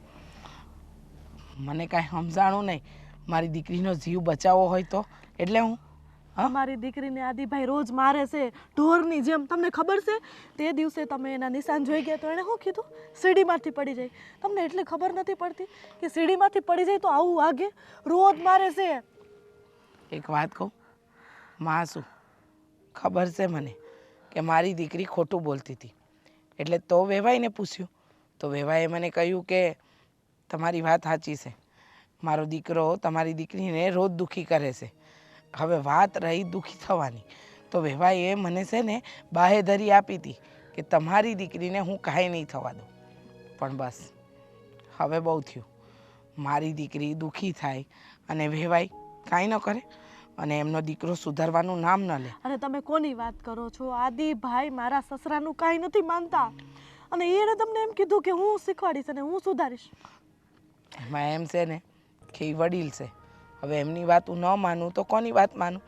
મને કાંઈ સમજાણું નહીં. મારી દીકરીનો જીવ બચાવવો હોય તો એટલે હું મારી દીકરીને આદિભાઈ રોજ મારે છે ઢોરની જેમ. તમને ખબર છે તે દિવસે તમે એના નિશાન જોઈ ગયા તો એણે શું કીધું? સીડીમાંથી પડી જાય. તમને એટલી ખબર નથી પડતી કે સીડીમાંથી પડી જાય તો આવું વાગે? રોજ મારે છે. એક વાત કહું માં, શું ખબર છે મને કે મારી દીકરી ખોટું બોલતી હતી, એટલે તો વેવાઈને પૂછ્યું તો વેવાએ મને કહ્યું કે તમારી વાત સાચી છે, મારો દીકરો તમારી દીકરીને રોજ દુઃખી કરે છે. હવે વાત રહી દુઃખી થવાની, તો વેવાઈએ મને છે ને બાહેધરી આપી હતી કે તમારી દીકરીને હું કાંઈ નહીં થવા દઉં. પણ બસ હવે બહુ થયું. મારી દીકરી દુઃખી થાય અને વેવાઈ કાંઈ ન કરે અને એમનો દીકરો સુધારવાનું નામ ન લે. અને તમે કોની વાત કરો છો? આદિભાઈ મારા સસરાનું કાંઈ નથી માનતા, અને એણે તમને એમ કીધું કે હું શીખવાડીશ અને હું સુધારીશ. એમાં એમ છે ને કે એ વડીલ છે. હવે એમની વાત હું ન માનું તો કોની વાત માનું?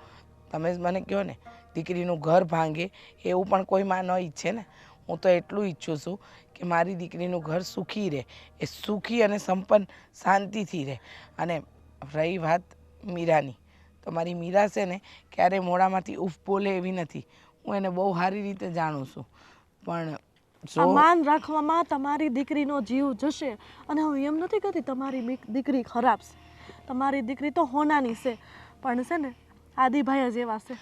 તમે જ મને કહો ને. દીકરીનું ઘર ભાંગે એવું પણ કોઈ માં ન ઈચ્છે ને. હું તો એટલું ઈચ્છું છું કે મારી દીકરીનું ઘર સુખી રહે, એ સુખી અને સંપન્ન શાંતિથી રહે. અને રહી વાત મીરાની, તો મારી મીરા છે ને ક્યારેય મોડામાંથી ઉફ બોલે એવી નથી. હું એને બહુ સારી રીતે જાણું છું. પણ આ માન રાખવામાં તમારી દીકરીનો જીવ જશે. અને હું એમ નથી કહેતી તમારી દીકરી ખરાબ છે. તમારી દીકરી તો હોનાની છે, પણ છે ને આદિભાઈ જ એવા છે.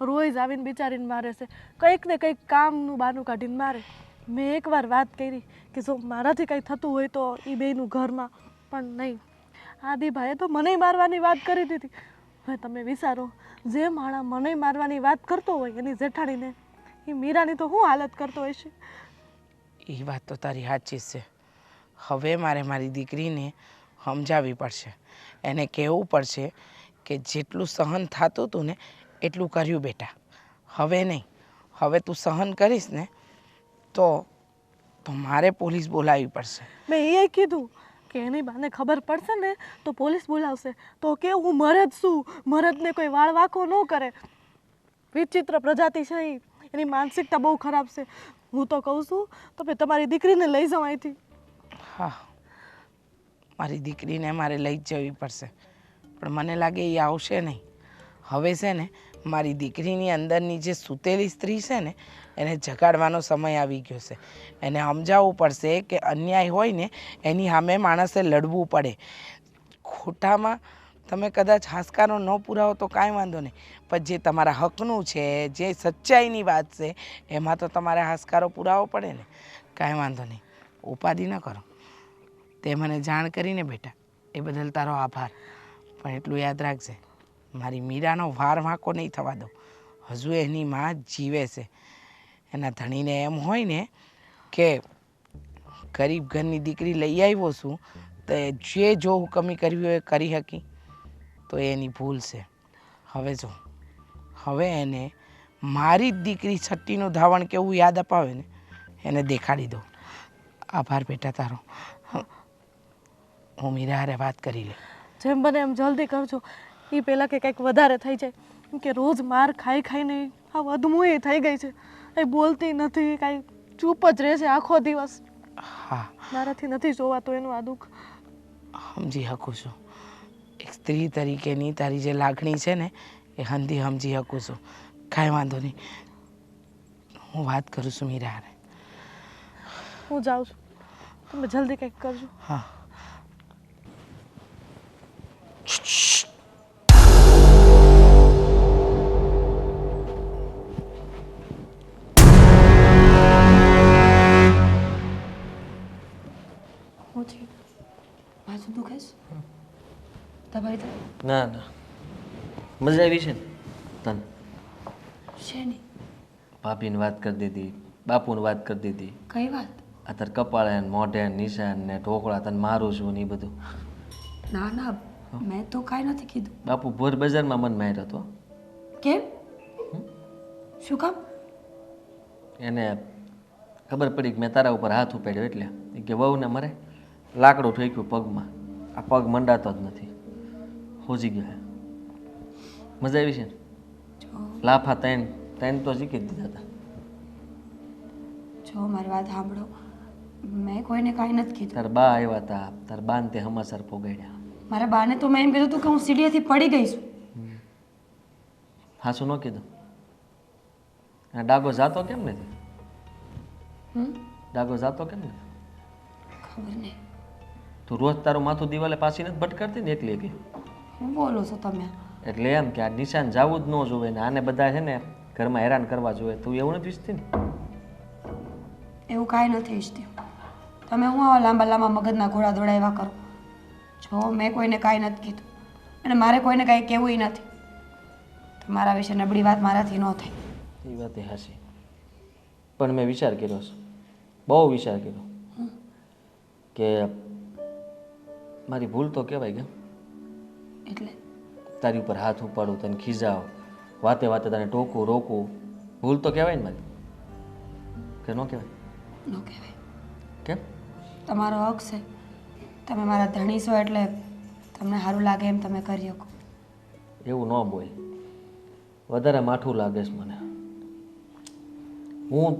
રોજ આવીને બિચારીને મારે છે, કંઈક ને કંઈક કામનું બહાનું કાઢીને મારે. મેં એકવાર વાત કરી કે જો મારાથી કંઈ થતું હોય તો એ બેયનું ઘરમાં, પણ નહીં. આદિભાઈએ તો મને મારવાની વાત કરી દીધી. હવે તમે વિચારો, જે માણસ મને મારવાની વાત કરતો હોય એની જેઠાણીને, એ મીરાની તો શું હાલત કરતો હોય છે? એ વાત તો તારી સાચી છે. હવે મારે મારી દીકરીને સમજાવવી પડશે. એને કહેવું પડશે કે જેટલું સહન થતું હતું ને એટલું કર્યું બેટા, હવે નહીં. હવે તું સહન કરીશ ને તો મારે પોલીસ બોલાવવી પડશે. મેં એ કીધું કે એની બાને ખબર પડશે ને તો પોલીસ બોલાવશે તો કે હું મરદ છું, મરદને કોઈ વાળ વાંકો ન કરે. વિચિત્ર પ્રજાતિ છે એ, એની માનસિકતા બહુ ખરાબ છે. હું તો કહું છું તમે તમારી દીકરીને લઈ જાઓ અહીંથી. હા મારી દીકરીને મારે લઈ જ જવી પડશે. પણ મને લાગે એ આવશે નહીં. હવે છે ને મારી દીકરીની અંદરની જે સૂતેલી સ્ત્રી છે ને એને જગાડવાનો સમય આવી ગયો છે. એને સમજાવવું પડશે કે અન્યાય હોય ને એની સામે માણસે લડવું પડે. ખોટામાં તમે કદાચ હાશકારો ન પુરાવો તો કાંઈ વાંધો નહીં, પણ જે તમારા હકનું છે, જે સચ્ચાઈની વાત છે, એમાં તો તમારે હાશકારો પુરાવો પડે ને. કાંઈ વાંધો નહીં, ઉપાધિ ન કરો. તે મને જાણ કરીને બેટા, એ બદલ તારો આભાર. પણ એટલું યાદ રાખજે, મારી મીરાનો વાર વાંકો નહીં થવા દો. હજુ એની માં જીવે છે. એના ધણીને એમ હોય ને કે ગરીબ ઘરની દીકરી લઈ આવ્યો છું તો જે જો હુકમી કરવી હોય એ કરી શકી, તો એની ભૂલ છે. હવે જો હવે એને મારી જ દીકરી છઠ્ઠીનું ધાવણ કેવું યાદ અપાવે ને એને દેખાડી દો. આભાર બેટા તારો. હું મીરા હારે વાત કરી લે. જેમ બને એમ જલ્દી કરજો. એ પહેલાં કે કંઈક વધારે થઈ જાય. કેમ કે રોજ માર ખાઈ ખાઈને આ વધમું થઈ ગઈ છે. એ બોલતી નથી, કાંઈ ચૂપ જ રહે છે આખો દિવસ. હા, મારાથી નથી જોવાતું એનું આ દુઃખ. સમજી શકું છું. એક સ્ત્રી તરીકેની તારી જે લાગણી છે ને એ હંધી સમજી શકું છું. કાંઈ વાંધો નહીં, હું વાત કરું છું મીરા હારે. હું જાઉં છું, તમે જલ્દી કંઈક કરજો. હા. હું થયું? માથું દુખે છે? દબાઈ દે. ના ના, મજા આવી છે ને તને? શેની? ભાભીની વાત કરી દીધી, બાપુની વાત કરી દીધી. કઈ વાત? આ તાર કપાળે ને મોઢે ને નિશાન ને ઢોકળા તને મારું છું ને એ બધું. ના ના, મેં તો કાંઈ નથી કીધું. બાપુ ભોર બજારમાં મન માર્યો હતો. કેમ? શું કામ? એને ખબર પડી કે મેં તારા ઉપર હાથ ઉપાડ્યો એટલે એ કે વહુને મરે લાકડું ઠોક્યું પગમાં. આ પગ મંડાતો જ નથી, હોજી ગયો. મજા આવી છે ને? લાફા ત્રણ ત્રણ તો શીખી જ દીધા હતા. જો મારી વાત સાંભળો, મેં કોઈને કાંઈ નથી કીધું. તાર બા આવ્યા હતા, તાર બાને તે હમાસર પોગાડ્યા. મારા બાને તો મેં એમ કીધું હતું કે હું સીડીએથી પડી ગઈ છું. હાસું ન કીધું? આ ડાગો જાતો કેમ નથી? ડાગો જાતો કેમ નથી? ખબર નહીં. તું રોજ તારું માથું દિવાલે પાછી નથી ભટકાડતી ને એકલી એકલી? હું બોલો છો તમે? એટલે એમ કે આ નિશાન જવું જ ન જોવે ને આને બધા છે ને ઘરમાં હેરાન કરવા જોઈએ. તું એવું નથી ઈચ્છતી ને? એવું કાંઈ નથી ઈચ્છતી. તમે હું આવા લાંબા લાંબા મગજના ઘોડા દોડાવ્યા કરો. જો મેં કોઈને કાંઈ નથી કીધું અને મારે કોઈને કાંઈ કહેવું નથી. તમારા વિશે નબળી વાત મારાથી ન થાય. એ વાત એ હાચી, પણ મેં વિચાર કર્યો છે, બહુ વિચાર કર્યો કે મારી ભૂલ તો કહેવાય કે એટલે તારી ઉપર હાથ ઉપાડું, તને ખીજાવ, વાતે વાતે તને ટોકું રોકું, ભૂલ તો કહેવાય ને મારી? કે ન કહેવાય? ન કહેવાય. કેમ? તમારો હક છે. તમે મારા ધણી છો એટલે તમને સારું લાગે એમ તમે કરી શકો. એવું ન બોલ, વધારે માઠું લાગે છે મને. હું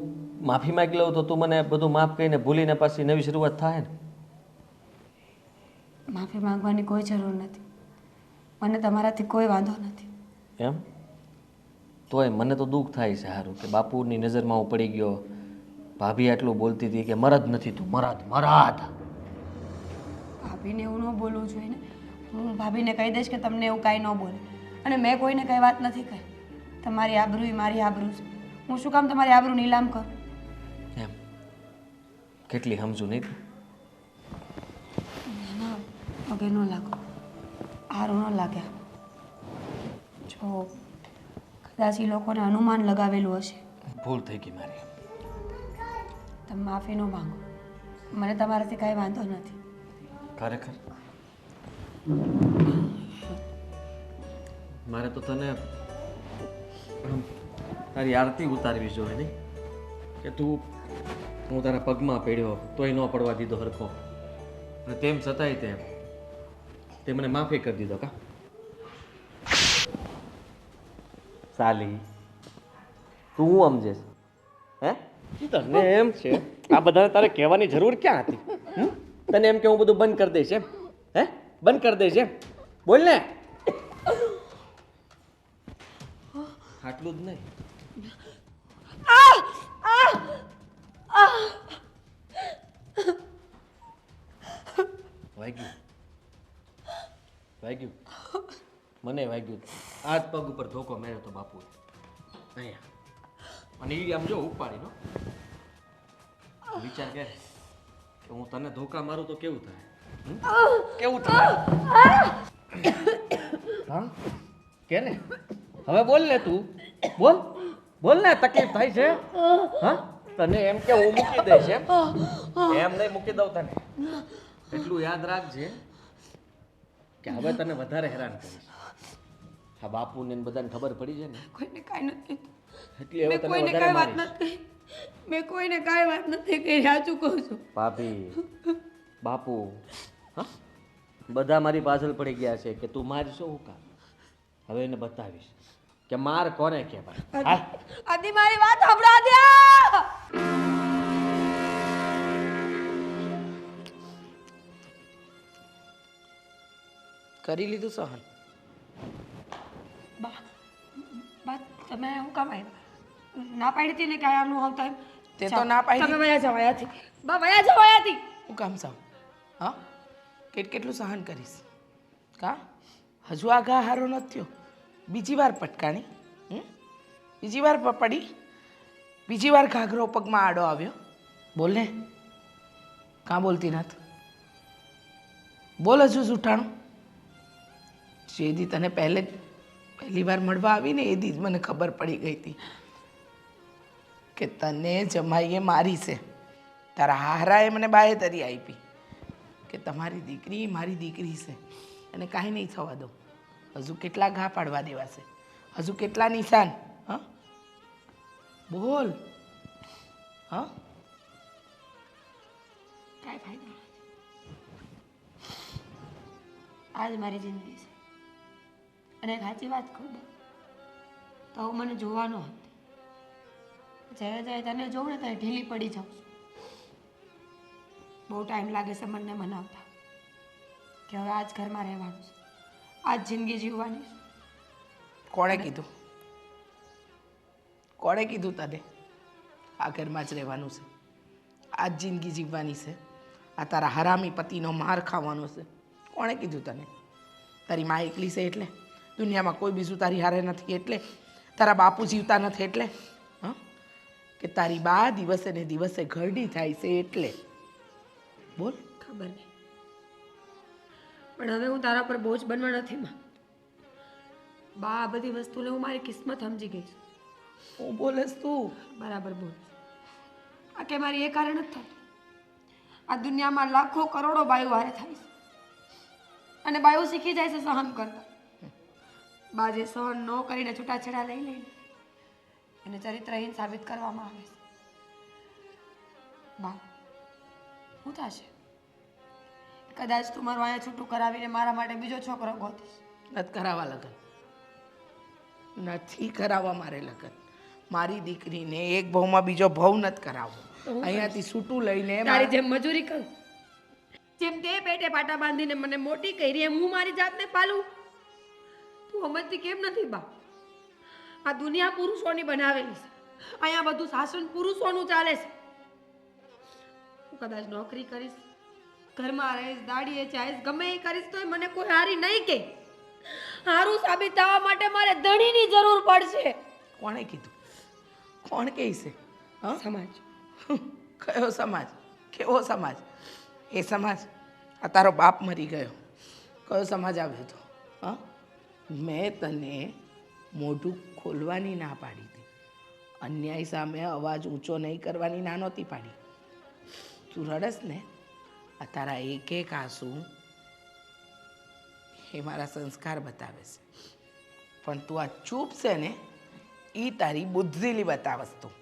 માફી માંગી લઉં તો તું મને બધું માફ કરીને ભૂલીને પાછી નવી શરૂઆત થાય ને? માફી માંગવાની કોઈ જરૂર નથી. મને તમારાથી કોઈ વાંધો નથી. એમ? તોય મને તો દુઃખ થાય છે સારું કે બાપુની નજરમાં હું પડી ગયો. ભાભી આટલું બોલતી હતી કે મરદ નથી તું, મરદ મરદ. ભાભીને એવું ન બોલવું જોઈએ ને. હું ભાભીને કહી દઈશ કે તમને એવું કાંઈ ન બોલે. અને મેં કોઈને કંઈ વાત નથી કહી. તમારી આબરૂ એ મારી આબરૂ છે. હું શું કામ તમારી આબરૂ નીલામ કરું? એમ? કેટલી સમજુ નહીં તું? ના પગે ન લાગો, સારું ન લાગ્યા. જો કદાચ એ લોકોને અનુમાન લગાવેલું હશે. ભૂલ થઈ ગઈ મારી. તમે માફી ન માંગો. મને તમારાથી કાંઈ વાંધો નથી. ખરેખર મારે તો તને તારી આરતી ઉતારવી જોઈએ નહીં કે તું હું તારા પગમાં પડ્યો તોય ન પડવા દીધો હરખો, અને તેમ છતાંય તે મને માફી કરી દીધો. કા સાલી તું હું સમજે હે? તને એમ છે આ બધાને તારે કહેવાની જરૂર ક્યાં હતી? તને એમ કે હું બધું બંધ કરી દઈશ એમ? હે બંધ કરી દઈશ એમ બોલ ને આટલું જ નહીં વાગ્યું વાગ્યું મને વાગ્યું આ જ પગ ઉપર ધોકો મેર્યો તો બાપુ અહીંયા અને એ આમ જો ઉપાડી નો વિચાર કર કે હું તને ધોકા મારું તો કેવું થાય કેવું થાય હા કે ને હવે બોલ ને તું બોલ બોલ ને તકલીફ થાય છે હા તને એમ કે હું મૂકી દઈશ એમ નહીં મૂકી દઉં તને એટલું યાદ રાખજે કે હવે તને વધારે હેરાન કરીશ હા બાપુને ને બધાને ખબર પડી છે ને કોઈને કાંઈ નથી એટલે હવે તને કોઈને વધારે કાંઈ વાત મારીશ નથી મેં કોઈને કાંઈ વાત નથી કરી સાચું કહું છું ભાભી બાપુ હા બધા મારી પાછળ પડી ગયા છે કે તું મારશો હું કામ હવે એને બતાવીશ કે માર કોને કહેવાય હાલ આદિ મારી વાત સાંભળા દ્યા કરી લીધું સહન બા તમે હું કામ આવ્યા ના પાડી હતી ને કે આનું આવતા એમ તે તો ના પાડી તમે વયા જાવ અહીંયાથી બા વયા જાવ અહીંયાથી હું કામ સાવ હા કેટલું સહન કરીશ કા હજુ આ ઘા હારો નથી થયો બીજી વાર પટકાણી બીજી વાર પડી બીજી વાર ઘાઘરો પગમાં આડો આવ્યો બોલ ને કાં બોલતી નથી બોલ હજુ જૂઠાણું જેદી તને પહેલી વાર મળવા આવીને એ દી જ મને ખબર પડી ગઈ હતી કે તને જમાઈએ મારી છે તારા હારાએ મને બાહેધરી આપી કે તમારી દીકરી મારી દીકરી છે અને કાંઈ નહીં થવા દો હજુ કેટલા ઘા પાડવા દેવાશે હજુ કેટલા નિશાન હા બોલ હા કાંઈ ફાયદો નથી આજ મારી જિંદગી છે અને એક સાચી વાત કહું દઉં તો હું મને જોવાનો હતી જ્યારે જ્યારે તને જોઉં ને ત્યારે ઢીલી પડી જાઉં છું બહુ ટાઈમ લાગે છે મને મનાવતા કે હવે આજ ઘરમાં રહેવાનું છે આજ જિંદગી જીવવાની છે કોણે કીધું કોણે કીધું તને આ ઘરમાં જ રહેવાનું છે આ જ જિંદગી જીવવાની છે આ તારા હરામી પતિનો માર ખાવાનો છે કોણે કીધું તને તારી મા એકલી છે એટલે દુનિયામાં કોઈ બીજું તારી હારે નથી એટલે તારા બાપુ જીવતા નથી એટલે હા કે તારી બા દિવસે ને દિવસે ઘરડી થાય છે એટલે બોલ ખબર નહીં પણ હવે હું તારા પર બોજ બનવા નથી માં બા આ બધી વસ્તુને હું મારી કિસ્મત સમજી ગઈ છું હું બોલેસ તું બરાબર બોલ આ કે મારી એ કારણ જ થતું આ દુનિયામાં લાખો કરોડો બાયો હારે થાય છે અને બાયો શીખી જાય છે સહન કરતા બા જે સહન ન કરીને છૂટાછેડા લઈ લઈને એને ચરિત્રહીન સાબિત કરવામાં આવે છે બા શું થશે કદાચ તું મારું અહીંયા છૂટું કરાવીને મારા માટે બીજો છોકરો ગોતીશ નથી કરાવવા લગન નથી કરાવવા મારે લગન મારી દીકરીને એક ભાવમાં બીજો ભાવ નથી કરાવવો અહીંયાથી છૂટું લઈને તારી જેમ મજૂરી કરું જેમ તે પેટે પાટા બાંધીને મને મોટી કરી એમ હું મારી જાતને પાલું તું સમજતી કેમ નથી બા આ દુનિયા પુરુષોની બનાવેલી છે અહીંયા બધું શાસન પુરુષોનું ચાલે છે હું કદાચ નોકરી કરીશ ઘરમાં રહીશ દાડીએ ચાહીશ ગમે એ કરીશ તોય મને કોઈ હારી નહીં કે હારું સાબિત થવા માટે મારે ધણીની જરૂર પડશે કોણે કીધું કોણ કહે છે હા સમાજ કયો સમાજ કેવો સમાજ એ સમાજ આ તારો બાપ મરી ગયો કયો સમાજ આવ્યો હતો હા મેં તને મોઢું ખોલવાની ના પાડી હતી અન્યાય સામે અવાજ ઊંચો નહીં કરવાની ના નહોતી પાડી તું રડસ ને આ તારા એક એક આંસુ એ મારા સંસ્કાર બતાવે છે પણ તું આ ચૂપ છે ને એ તારી બુદ્ધિલી બતાવસ તું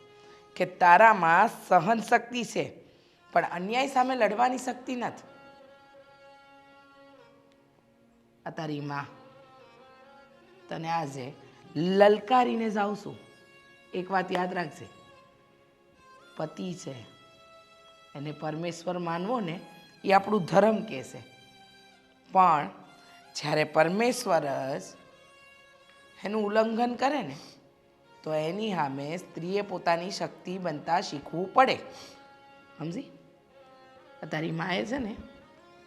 કે તારામાં સહન શક્તિ છે પણ અન્યાય સામે લડવાની શક્તિ નથી આ તારી માં તને આજે લલકારીને જાઉં છું એક વાત યાદ રાખજે પતિ છે એને પરમેશ્વર માનવો ને એ આપણું ધર્મ કહે છે પણ જ્યારે પરમેશ્વર જ એનું ઉલ્લંઘન કરે ને તો એની સામે સ્ત્રીએ પોતાની શક્તિ બનતા શીખવું પડે. સમજી? તારી માએ છે ને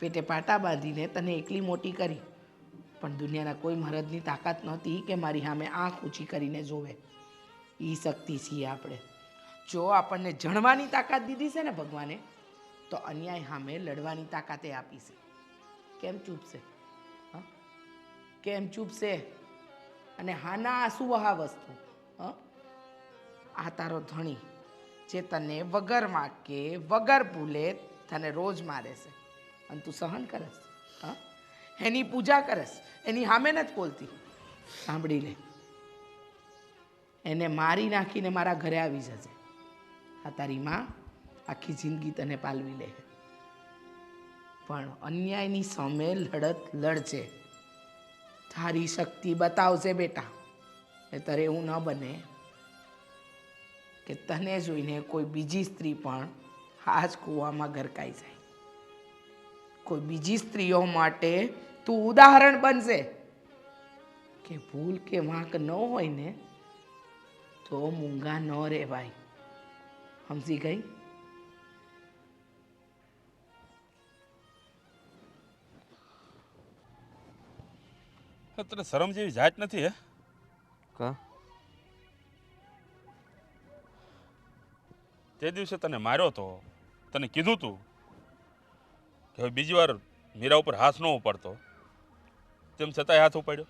પેટે પાટા બાંધીને તને એકલી મોટી કરી, પણ દુનિયાના કોઈ મરદની તાકાત નહોતી કે મારી સામે આંખ ઊંચી કરીને જોવે. એ શક્તિ છીએ આપણે. જો આપણને જણવાની તાકાત દીધી છે ને ભગવાને, તો અન્યાય સામે લડવાની તાકાતે આપી છે. કેમ ચૂપશે? હા, કેમ ચૂપશે? અને હાના આંસુ વહા વસ્તુ. આ તારો ધણી જે તને વગર વાંકે વગર ભૂલે તને રોજ મારે છે અને તું સહન કરસ. હા, એની પૂજા કરસ, એની સામે નથી બોલતી. સાંભળી લે, એને મારી નાખીને મારા ઘરે આવી જશે. આ તારી માં આખી જિંદગી તને પાલવી લે, પણ અન્યાયની સામે લડત લડજે. તારી શક્તિ બતાવશે બેટા. નહીંતર એવું ન બને કે તને જોઈને કોઈ બીજી સ્ત્રી પણ આ જ કૂવામાં ગરકાઈ જાય. કોઈ બીજી સ્ત્રીઓ માટે તું ઉદાહરણ બનશે કે ભૂલ કે વાંક ન હોય ને તો મૂંગા ન રહેવાય. સમજી ગઈ? તને શરમ જેવી જાત નથી હે? કા તે દિવસે તને માર્યો તો, તને કીધું તું કે હવે બીજી વાર મીરા ઉપર હાથ ન ઉપાડતો, તેમ છતાંય હાથ ઉપાડ્યો.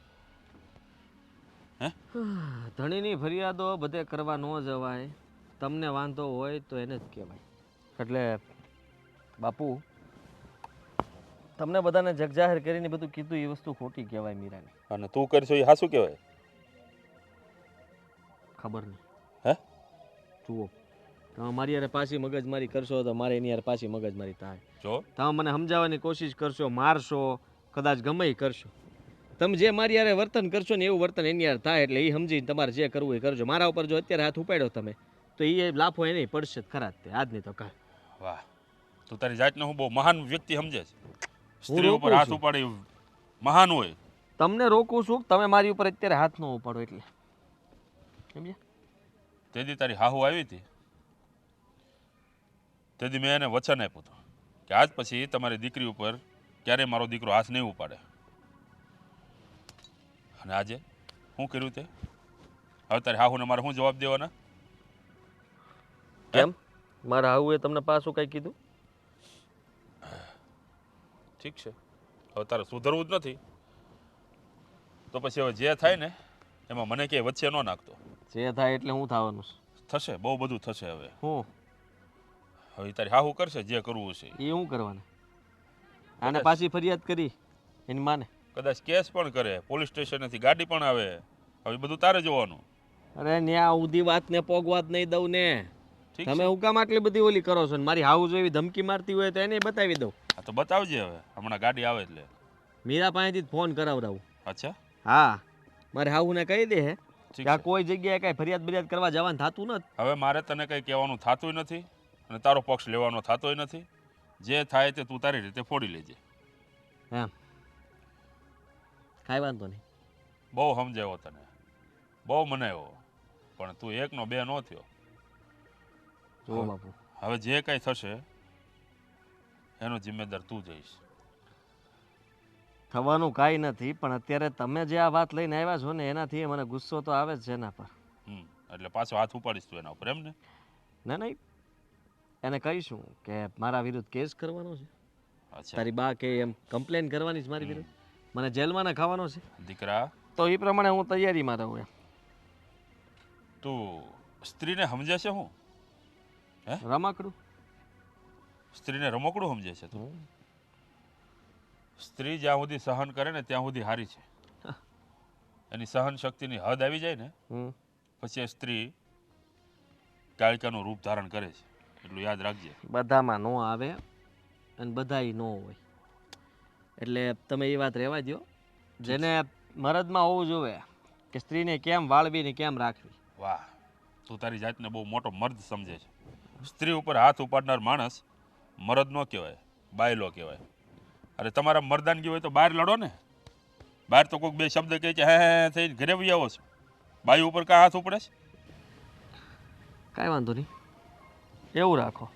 ધણીની ફરિયાદો બધે કરવા ન જવાય. તમને વાંધો હોય તો એને જ કહેવાય. એટલે બાપુ, તમને બધાને જગજાહેર કરીને બધું કીધું એ વસ્તુ ખોટી કહેવાય મીરાને. અને તું કરશો એ હાસું કહેવાય? ખબર નહીં. હે? જુઓ, તમે મારી યારે પાછી મગજમારી કરશો તો મારે એની યાર પાછી મગજમારી થાય. જો તમે મને સમજાવવાની કોશિશ કરશો, મારશો, કદાચ ગમે એ કરશો. તમે જે મારી યારે વર્તન કરશો ને એવું વર્તન એની યાર થાય. એટલે એ સમજીને તમારે જે કરવું એ કરજો. મારા ઉપર જો અત્યારે હાથ ઉપાડ્યો તમે તો એ લાફો એને પડશે જ ખરા જ તે, આજ નહીં તો કાલ. વાહ, તું તારી જાતને હું બહુ મહાન વ્યક્તિ સમજે છે. સ્ત્રી રોકું ઉપર હાથ છું. ઉપાડી મહાન હોય. તમને રોકું છું, તમે મારી ઉપર અત્યારે હાથ ન ઉપાડો એટલે. સમજ્યા? તેથી તારી હાહુ આવી હતી, તેથી મેં એને વચન આપ્યું હતું કે આજ પછી તમારી દીકરી ઉપર ક્યારેય મારો દીકરો હાથ નહીં ઉપાડે. અને આજે શું કર્યું તે? હવે તારી હાહુને મારે શું જવાબ દેવાના? કેમ? મારા આવું એ તમને પાછું કઈ કીધું? ઠીક છે, હવે તારે સુધરવું જ નથી તો પછી હવે જે થાય ને એમાં મને ક્યાંય વચ્ચે ન નાખતો. જે થાય એટલે હું થવાનું છે? થશે, બહુ બધું થશે. હવે હું હવે તારી હાહુ કરશે જે કરવું છે. એ હું કરવાનું? આને પાછી ફરિયાદ કરી એની માને. કદાચ કેસ પણ કરે, પોલીસ સ્ટેશનેથી ગાડી પણ આવે. હવે બધું તારે જોવાનું. અરે ન્યા ઉધી વાત ને પોગવાત નહીં દઉં ને. ઠીક તમે હું કામ આટલી બધી ઓલી કરો છો ને મારી હાઉ જેવી ધમકી મારતી હોય તો એને બતાવી દઉં. હા તો બતાવજે. હવે હમણાં ગાડી આવે એટલે મીરા પાસેથી ફોન કરાવડાવું. અચ્છા, હા, મારે હાઉને કહી દે હે ઠીક કે આ છે. કોઈ જગ્યાએ કાંઈ ફરિયાદ કરવા જવાનું થતું નથી. હવે મારે તને કંઈ કહેવાનું થતું નથી અને તારો પક્ષ લેવાનો થતોય નથી. જે થાય તે તું તારી રીતે ફોડી લેજે. એમ કાંઈ વાંધો નહીં. બહુ સમજાવ્યો તને, બહુ મનાવ્યો, પણ તું એકનો બે ન થયો. જુઓ બાપુ, હવે જે કંઈ થશે એનો જિમ્મેદાર તું જઈશ. થવાનું કાંઈ નથી, પણ અત્યારે તમે જે આ વાત લઈને આવ્યા છો ને એનાથી મને ગુસ્સો તો આવે જ છે એના પર. એટલે પાછો હાથ ઉપાડીશ તું એના ઉપર, એમ ને? ના નહીં, એને કહીશું કે મારા વિરુદ્ધ કેસ કરવાનો છે. અચ્છા તારી બા કે એમ કમ્પ્લેન કરવાની છે મારી વિરુદ્ધ, મને જેલમાં ના ખાવાનો છે. દીકરા, તો એ પ્રમાણે હું તૈયારીમાં રહું એમ. તું સ્ત્રીને સમજે છે? હું રમાકડું સ્ત્રીને રમકડું સમજે છે તું? સ્ત્રી જ્યાં સુધી સહન કરે ને ત્યાં સુધી હારી છે. એની સહન શક્તિની હદ આવી જાય ને પછી એ સ્ત્રી કાળિકાનું રૂપ ધારણ કરે છે. એટલું યાદ રાખજે. બધામાં નો આવે અને બધાય નો હોય, એટલે તમે એ વાત રહેવા દો. જેને મરદમાં હોવું જોઈએ કે સ્ત્રીને કેમ વાળવી ને કેમ રાખવી. વાહ, તું તારી જાતને બહુ મોટો મર્દ સમજે છે. સ્ત્રી ઉપર હાથ ઉપાડનાર માણસ મરદ ન કહેવાય, બાયલો કહેવાય. અરે તમારા મર્દાનગી હોય તો બહાર લડો ને. બહાર તો કોઈક બે શબ્દ કહે છે હે થઈને ઘરે વહી આવો છો. બાઈ ઉપર કાં હાથ ઉપડે છે? કાંઈ વાંધો નહીં, એવું રાખો.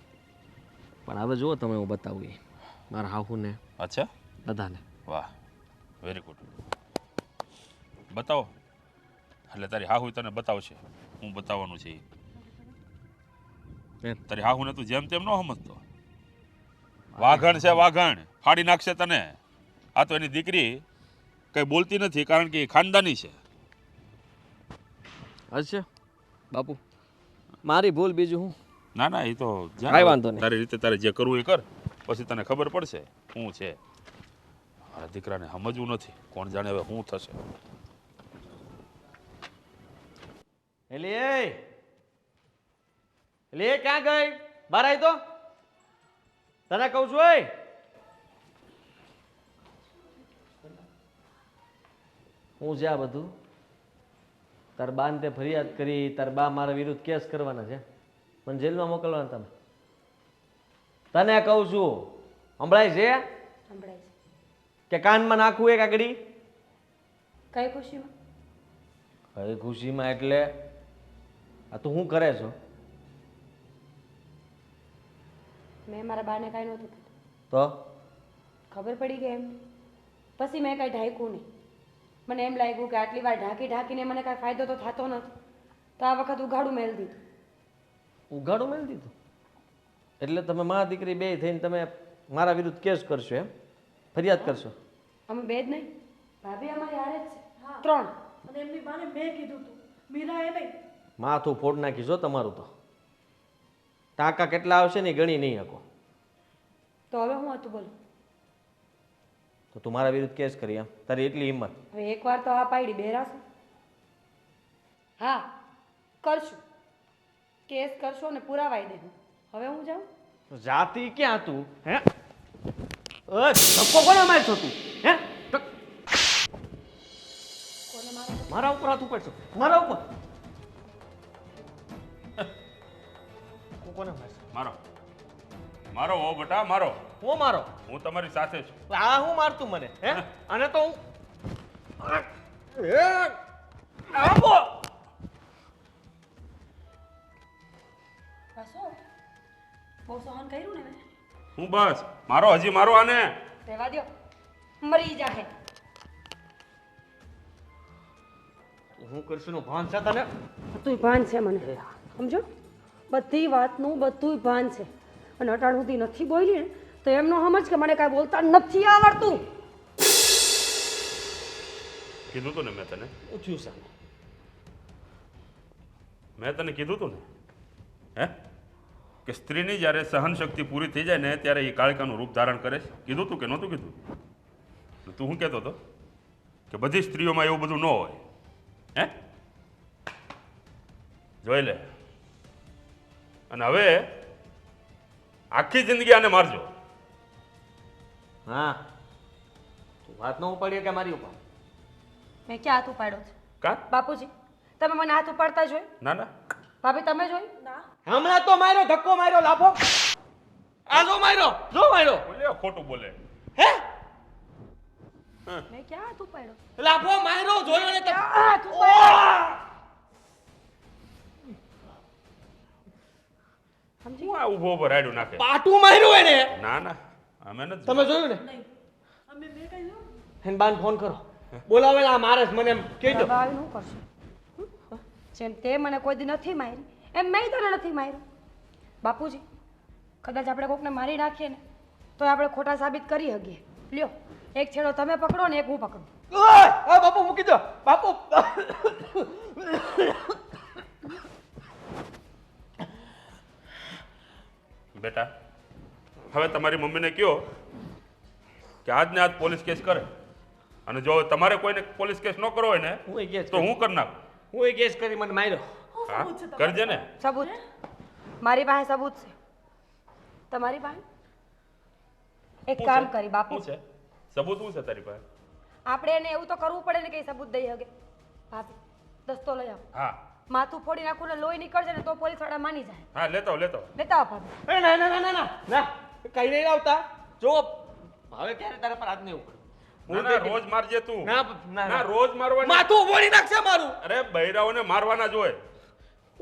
પણ હવે જુઓ તમે, હું બતાવું એ મારા હાહુને અચ્છા, બધાને. વાહ, વેરી ગુડ. બતાવો. એટલે તારી હાહુ તને બતાવશે, હું બતાવવાનું છે. તારી હાહુને તું જેમ તેમ ન સમજતો. વાઘણ છે, વાઘણ ફાડી નાખશે તને. આ તો એની દીકરી કઈ બોલતી નથી કારણ કે એ ખાનદાની છે. અચ્છા બાપુ, મારી ભૂલ, બીજું હું. ના ના, એ તો કાંઈ વાંધો નહીં. તારી રીતે તારે જે કરવું એ કર, પછી તને ખબર પડશે શું છે. આ દીકરાને સમજવું નથી, કોણ જાણે હવે શું થશે. એલી એ ક્યાં ગઈ? બહાર આવી તો, તને કહું છું. ઓય હું છે આ બધું? તાર બાને તે ફરિયાદ કરી, તાર બા મારા વિરુદ્ધ કેસ કરવાના છે, મને જેલમાં મોકલવાના તમે. તને કહું છું, સંભળાય છે સંભળાય કે કાનમાં નાખવું એક આગળ? છે કઈ ખુશીમાં? કઈ ખુશીમાં એટલે આ તું શું કરે છો? મેં મારા બાને કાંઈ નહોતું કીધું. તો ખબર પડી ગઈ એમ, પછી મેં કાંઈ ઢાંક્યું નહીં. મને એમ લાગ્યું કે આટલી વાર ઢાંકીને મને કાંઈ ફાયદો તો થતો નથી, તો આ વખત ઉઘાડું મેળ દીધું. ઉઘાડું મેળ દીધું એટલે તમે મા દીકરી બે થઈને તમે મારા વિરુદ્ધ કેસ કરશો એમ? ફરિયાદ કરશો? અમે બે જ નહીં, ભાભી અમારી હારે જ છે, 3. અને એમની બાને મેં કીધું હતું, મીરાએ નહીં. માથું ફોડ નાખીશો તમારું તો. ટાંકા કેટલા આવશે ને એ ગણી નહીં શકો. તો હવે હું હતું બોલો? તો તું મારા વિરુદ્ધ કેસ કરી એમ? તારી એટલી હિંમત? હવે એકવાર તો આ પાડી બેરાશું. હા કરશું, કેસ કરશો ને પુરાવાઈ દેવું. હવે હું જાઉં? જાતિ ક્યાં તું? હે ધક્કો કોને મારશો તું? હે મારા ઉપર હાથ ઉપાડશો? મારા ઉપર કોને મારશો? મારો મારો ઓ બટા મારો. હું મારો? હું તમારી સાથે છું. આ હું મારતું મને? હે અને તો હું આવો. બહુ સહન કર્યું ને મેં. હું બસ મારો, હજી મારો આને. રહેવા દ્યો, મરી જાહે. હું કરશું નું ભાન છે તને? બધુંય ભાન છે મને, સમજો? બધી વાતનું બધુંય ભાન છે. અને અટાણ સુધી નથી બોલી ને તો એમનો સમજ કે મને કાંઈ બોલતા નથી આવડતું. કીધું તું ને મેં તને. પૂછ્યું છે મેં તને કીધું તું ને હે કે સ્ત્રીની જ્યારે સહન શક્તિ પૂરી થઈ જાય ને ત્યારે એ કાળિકાનું રૂપ ધારણ કરે છે. કીધું તું કે નહોતું કીધું? તું શું કહેતો હતો કે બધી સ્ત્રીઓમાં એવું બધું ન હોય? હે જોઈ લે. અને હવે આખી જિંદગી આને મારજો. હા, તું વાત ન ઉપાડીએ કે મારી ઉપર? મેં ક્યાં હાથ ઉપાડ્યો છે? કા બાપુજી તમે મને હાથ ઉપાડતા જોઈ? ના ના, ભાભી તમે જોઈ? ના, હમણાં તો માર્યો, ધક્કો માર્યો, લાફો. આ જો માર્યો, જો માર્યો. બોલે ખોટું બોલે. હે મેં ક્યાં હાથ ઉપાડ્યો? લાફો માર્યો, જોયો ને તમે? હાથ ઉપાડ્યો. સમજી? હું આ ઊભો ઊભો રાયડું નાખે. પાટું માર્યું એને. ના ના, અમે નથી. તમે જોયું ને? નહીં. અમે મેં કઈ જોયું? એને બાન ફોન કરો, બોલાવે ને. આ મારે મને એમ કહી દો. ભાભી શું કરશો? જેમ તે મને કોઈ દી નથી મારી એમ મેં તને નથી માર્યો. બાપુજી કદાચ આપણે કોકને મારી નાખીએ ને તો આપણે ખોટા સાબિત કરી શકીએ. લ્યો, એક છેડો તમે પકડો ને એક હું પકડું. ઓય, બાપુ મૂકી દો, બાપુ. બેટા હવે તમારી મમ્મીને કહો કે આજને આજ પોલીસ કેસ કરે. અને જો તમારે કોઈને પોલીસ કેસ ન કરવો હોય ને હું એ કેસ તો હું કરી નાખું. હું એ કેસ કરી મને માર્યો. હા કરજે ને. સબૂત મારી પાસે સબૂત છે. તમારી પાસે એક શું કામ છે? કરી બાપુ, શું છે સબૂત? શું છે તારી પાસે? આપણે એને એવું તો કરવું પડે ને કે ઈ સબૂત દઈ શકે. ભાભી દસ્તો લઈ આવો. હા માથું ફોડી નાખું ને લોહી નીકળશે ને તો પોલીસ વાળા માની જાય. હા લેતો લેતો. લેતા આવો ભાભી. એ ના ના ના ના ના ના, કઈ નહીં આવતા. જો હવે ક્યારે તારા પર હાથ નહીં ઉપાડું. ના, ના, રોજ મારજે તું. ના, ના, ના, રોજ મારવાની. માથું બોળી નાખશે મારું. અરે બૈરાઓને મારવાના જ હોય.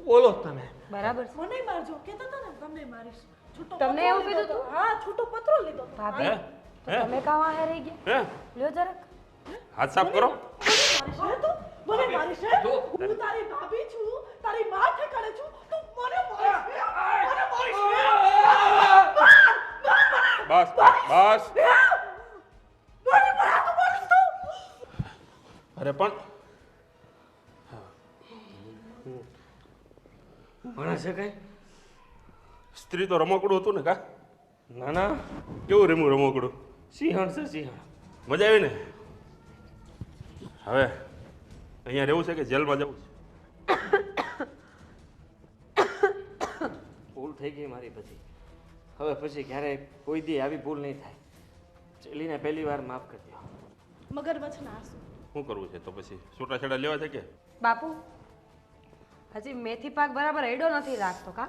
બોલો તમે. બરાબર છે. મને મારજો કહેતા હતા ને તમને મારીશ છૂટો તમને પત્રો એવું લીધો કીધું હતો. હા છૂટો પત્રો લીધો હતો. ભાભી હે? તો હે? તમે કાં વાહે રહી ગયા હે? લ્યો જરાક હાથ સાફ કરો. મને મારીશ હે તું? હું તારી ભાભી છું તારી માં ઠેકાણે છું તું મને મારીશ હે? મને મારીશ હે? બસ બસ. મને મારા મારીશ તું અરે પણ ભણે છે કઈ? સ્ત્રી તો રમકડું હતું ને કા? ના ના, કેવું રમ્યું રમકડું? સિંહણ છે સિંહણ. મજા આવી ને? હવે અહીંયા રહેવું છે કે જેલમાં જવું છે? ભૂલ થઈ ગઈ મારી પછી. હવે પછી ક્યારેય કોઈ દી આવી ભૂલ નહીં થાય. ચેલીને પહેલી વાર માફ કરી દો. મગરમચ્છના આંસુ શું કરવું છે તો પછી? છૂટાછેડા લેવા છે કે? બાપુ હજી મેથી પાક બરાબર એડો નથી રાખતો કા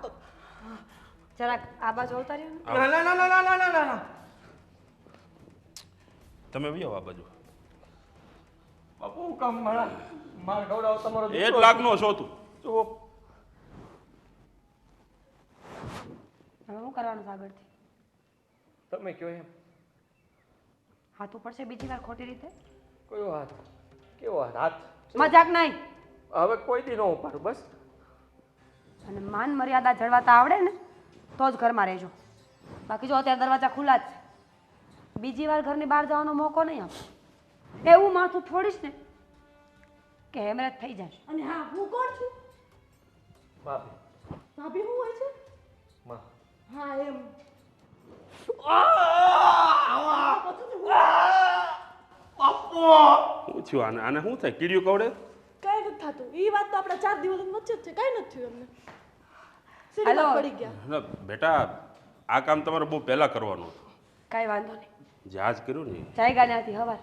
જરાક આ બાજુ આવતા રહ્યો ને ના ના ના ના ના ના ના ના. તમે બી આવો આ બાજુ. બાપુ કામ મારા માર ખવડાવો તમારો 1 લાખનો છો તું. જુઓ. હવે શું કરવાનું છે આગળથી તમે કયો એમ. હાથ પડશે બીજી વાર ખોટી રીતે કયો હાથ? કેવો હાથ? હાથ મજાક નહીં હવે કોઈ દી ન ઉપાડું બસ. અને માન મર્યાદા જળવાતા આવડે ને તો જ ઘરમાં રહેજો બાકી જો અત્યારે દરવાજા ખુલ્લા જ છે બીજી વાર ઘરની બહાર જવાનો મોકો નહીં આપો એવું માથું ફોડીશ ને કે હેમરેજ થઈ જાય અને હા હું કોણ છું ભાભી. ભાભી હું હોય છે માં. હા એમ શું થયું આને? આને શું થાય? કીડીયું કવડે? કઈ નથી થતું એ વાત તો આપણા 4 દિવસ વચ્ચે જ છે કઈ નથી થયું અમને હાલો. સીડીમાં પડી ગયા ના, બેટા આ કામ તમારે બહુ પહેલા કરવાનું હતું. કાંઈ વાંધો નહીં જે આજ કર્યું ને જાયગા ત્યાંથી હવાર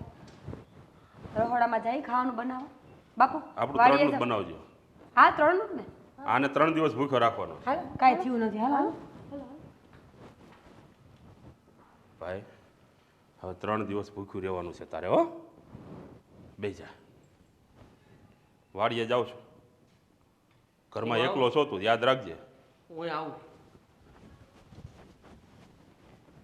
રહોડામાં જઈ ખાવાનું બનાવો બાપુ આપણું વાડીએ 3નું જાઓ. બનાવજો. હા 3નું જ ને આને 3 દિવસ ભૂખ્યો રાખવાનો. હાલો કાંઈ થયું નથી હાલો ભાઈ હવે 3 દિવસ ભૂખ્યું રહેવાનું છે તારે હો. બેસી જા. વાડીએ જાઉં છું. ઘરમાં એકલો છો તું યાદ રાખજે. હું આવું.